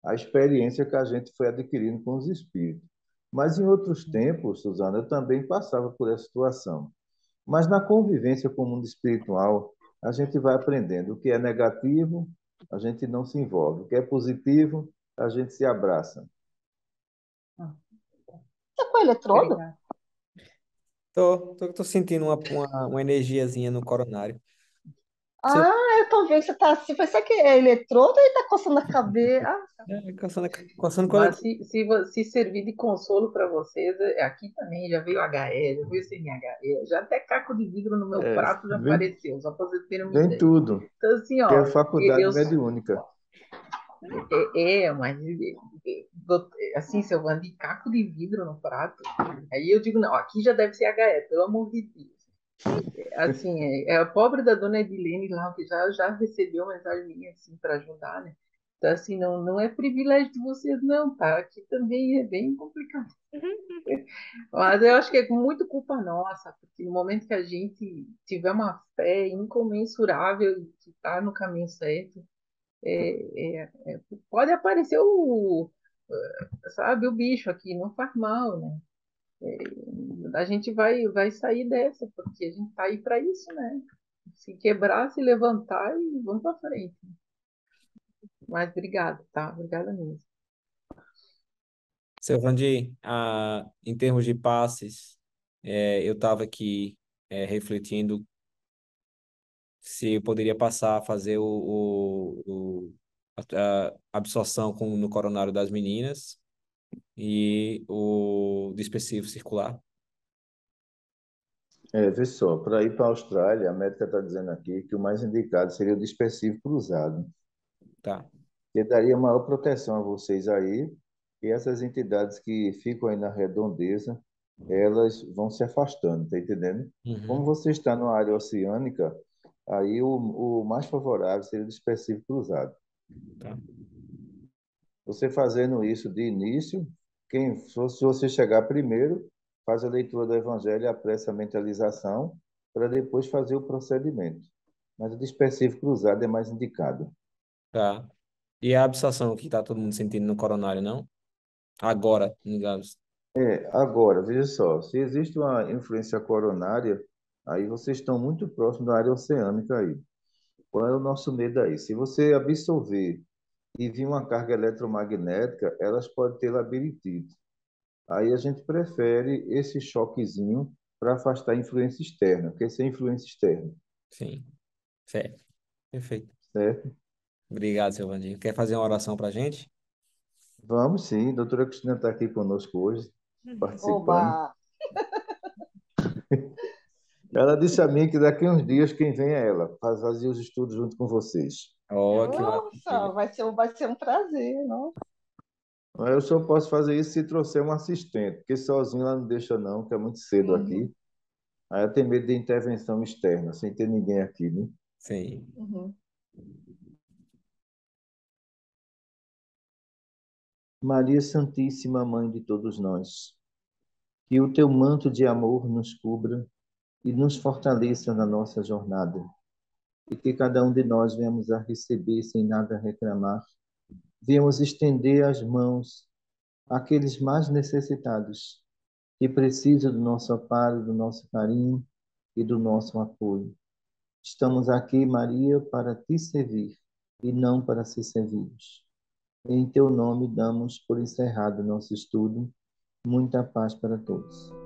a experiência que a gente foi adquirindo com os espíritos. Mas em outros tempos, Suzana, eu também passava por essa situação. Mas na convivência com o mundo espiritual, a gente vai aprendendo. O que é negativo, a gente não se envolve. O que é positivo, a gente se abraça.
Ah,
Você é com eletrodo?
obrigada.
Tô sentindo uma energiazinha no coronário. Você
Ah, eu tô vendo que você tá assim. Pensei que é eletrodo e tá coçando a cabeça. Ah,
coçando com
Mas
eletrônico.
se servir de consolo para vocês, aqui também já veio HE, já veio CNHE, já até caco de vidro no meu
É,
prato já apareceu, só para vocês terem uma
vem
ideia.
tudo,
Então, assim,
que é
ó,
faculdade
eu,
mediúnica.
mas assim, se eu vou de caco de vidro no prato, aí eu digo, não, aqui já deve ser HE, pelo amor de Deus. Assim, é a pobre da dona Edilene lá, que já recebeu mensagem minha, assim, para ajudar, né? Então, assim, não é privilégio de vocês, não, tá? Aqui também é bem complicado. Mas eu acho que é muito culpa nossa, porque no momento que a gente tiver uma fé incomensurável e que está no caminho certo, pode aparecer sabe, o bicho aqui, não faz mal, né? A gente vai sair dessa, porque a gente tá aí para isso, né? Se quebrar, se levantar e vamos para frente. Mas obrigada, tá? Obrigada mesmo.
Seu Vandir, em termos de passes, eu estava aqui refletindo se eu poderia passar a fazer a absorção no coronário das meninas e o dispersivo circular.
Vê só, para ir para a Austrália, a médica está dizendo aqui que o mais indicado seria o dispersivo cruzado,
Tá.
que daria maior proteção a vocês aí, e essas entidades que ficam aí na redondeza, elas vão se afastando, tá entendendo? Como
Uhum.
você está numa área oceânica, aí o mais favorável seria o dispersivo cruzado.
Tá.
Você fazendo isso de início, se você chegar primeiro, faz a leitura do Evangelho e apressa a mentalização, para depois fazer o procedimento. Mas o dispersivo cruzado é mais indicado.
Tá. E a absorção que tá todo mundo sentindo no coronário, não? Agora, digamos.
Agora, veja só, se existe uma influência coronária, aí vocês estão muito próximos da área oceânica aí. Qual é o nosso medo aí? Se você absorver e vir uma carga eletromagnética, elas podem ter labirintite. Aí a gente prefere esse choquezinho para afastar a influência externa, porque essa é a influência externa,
Sim. Certo. Perfeito.
certo?
Obrigado, seu Vandir. Quer fazer uma oração pra gente?
Vamos sim, a doutora Cristina está aqui conosco hoje,
oba!
participando. Ela disse a mim que daqui a uns dias quem vem é ela, para fazer os estudos junto com vocês.
Oh, que
Nossa,
maravilha.
vai ser um prazer, não?
Mas eu só posso fazer isso se trouxer um assistente, porque sozinho ela não deixa não, que é muito cedo
Uhum,
aqui. Aí eu tenho medo de intervenção externa, sem ter ninguém aqui, né?
Sim.
uhum.
Maria Santíssima, Mãe de todos nós, que o teu manto de amor nos cubra e nos fortaleça na nossa jornada, e que cada um de nós venhamos a receber sem nada reclamar, venhamos estender as mãos àqueles mais necessitados, que precisa do nosso amparo, do nosso carinho e do nosso apoio. Estamos aqui, Maria, para te servir e não para ser servidos. Em teu nome damos por encerrado nosso estudo. Muita paz para todos.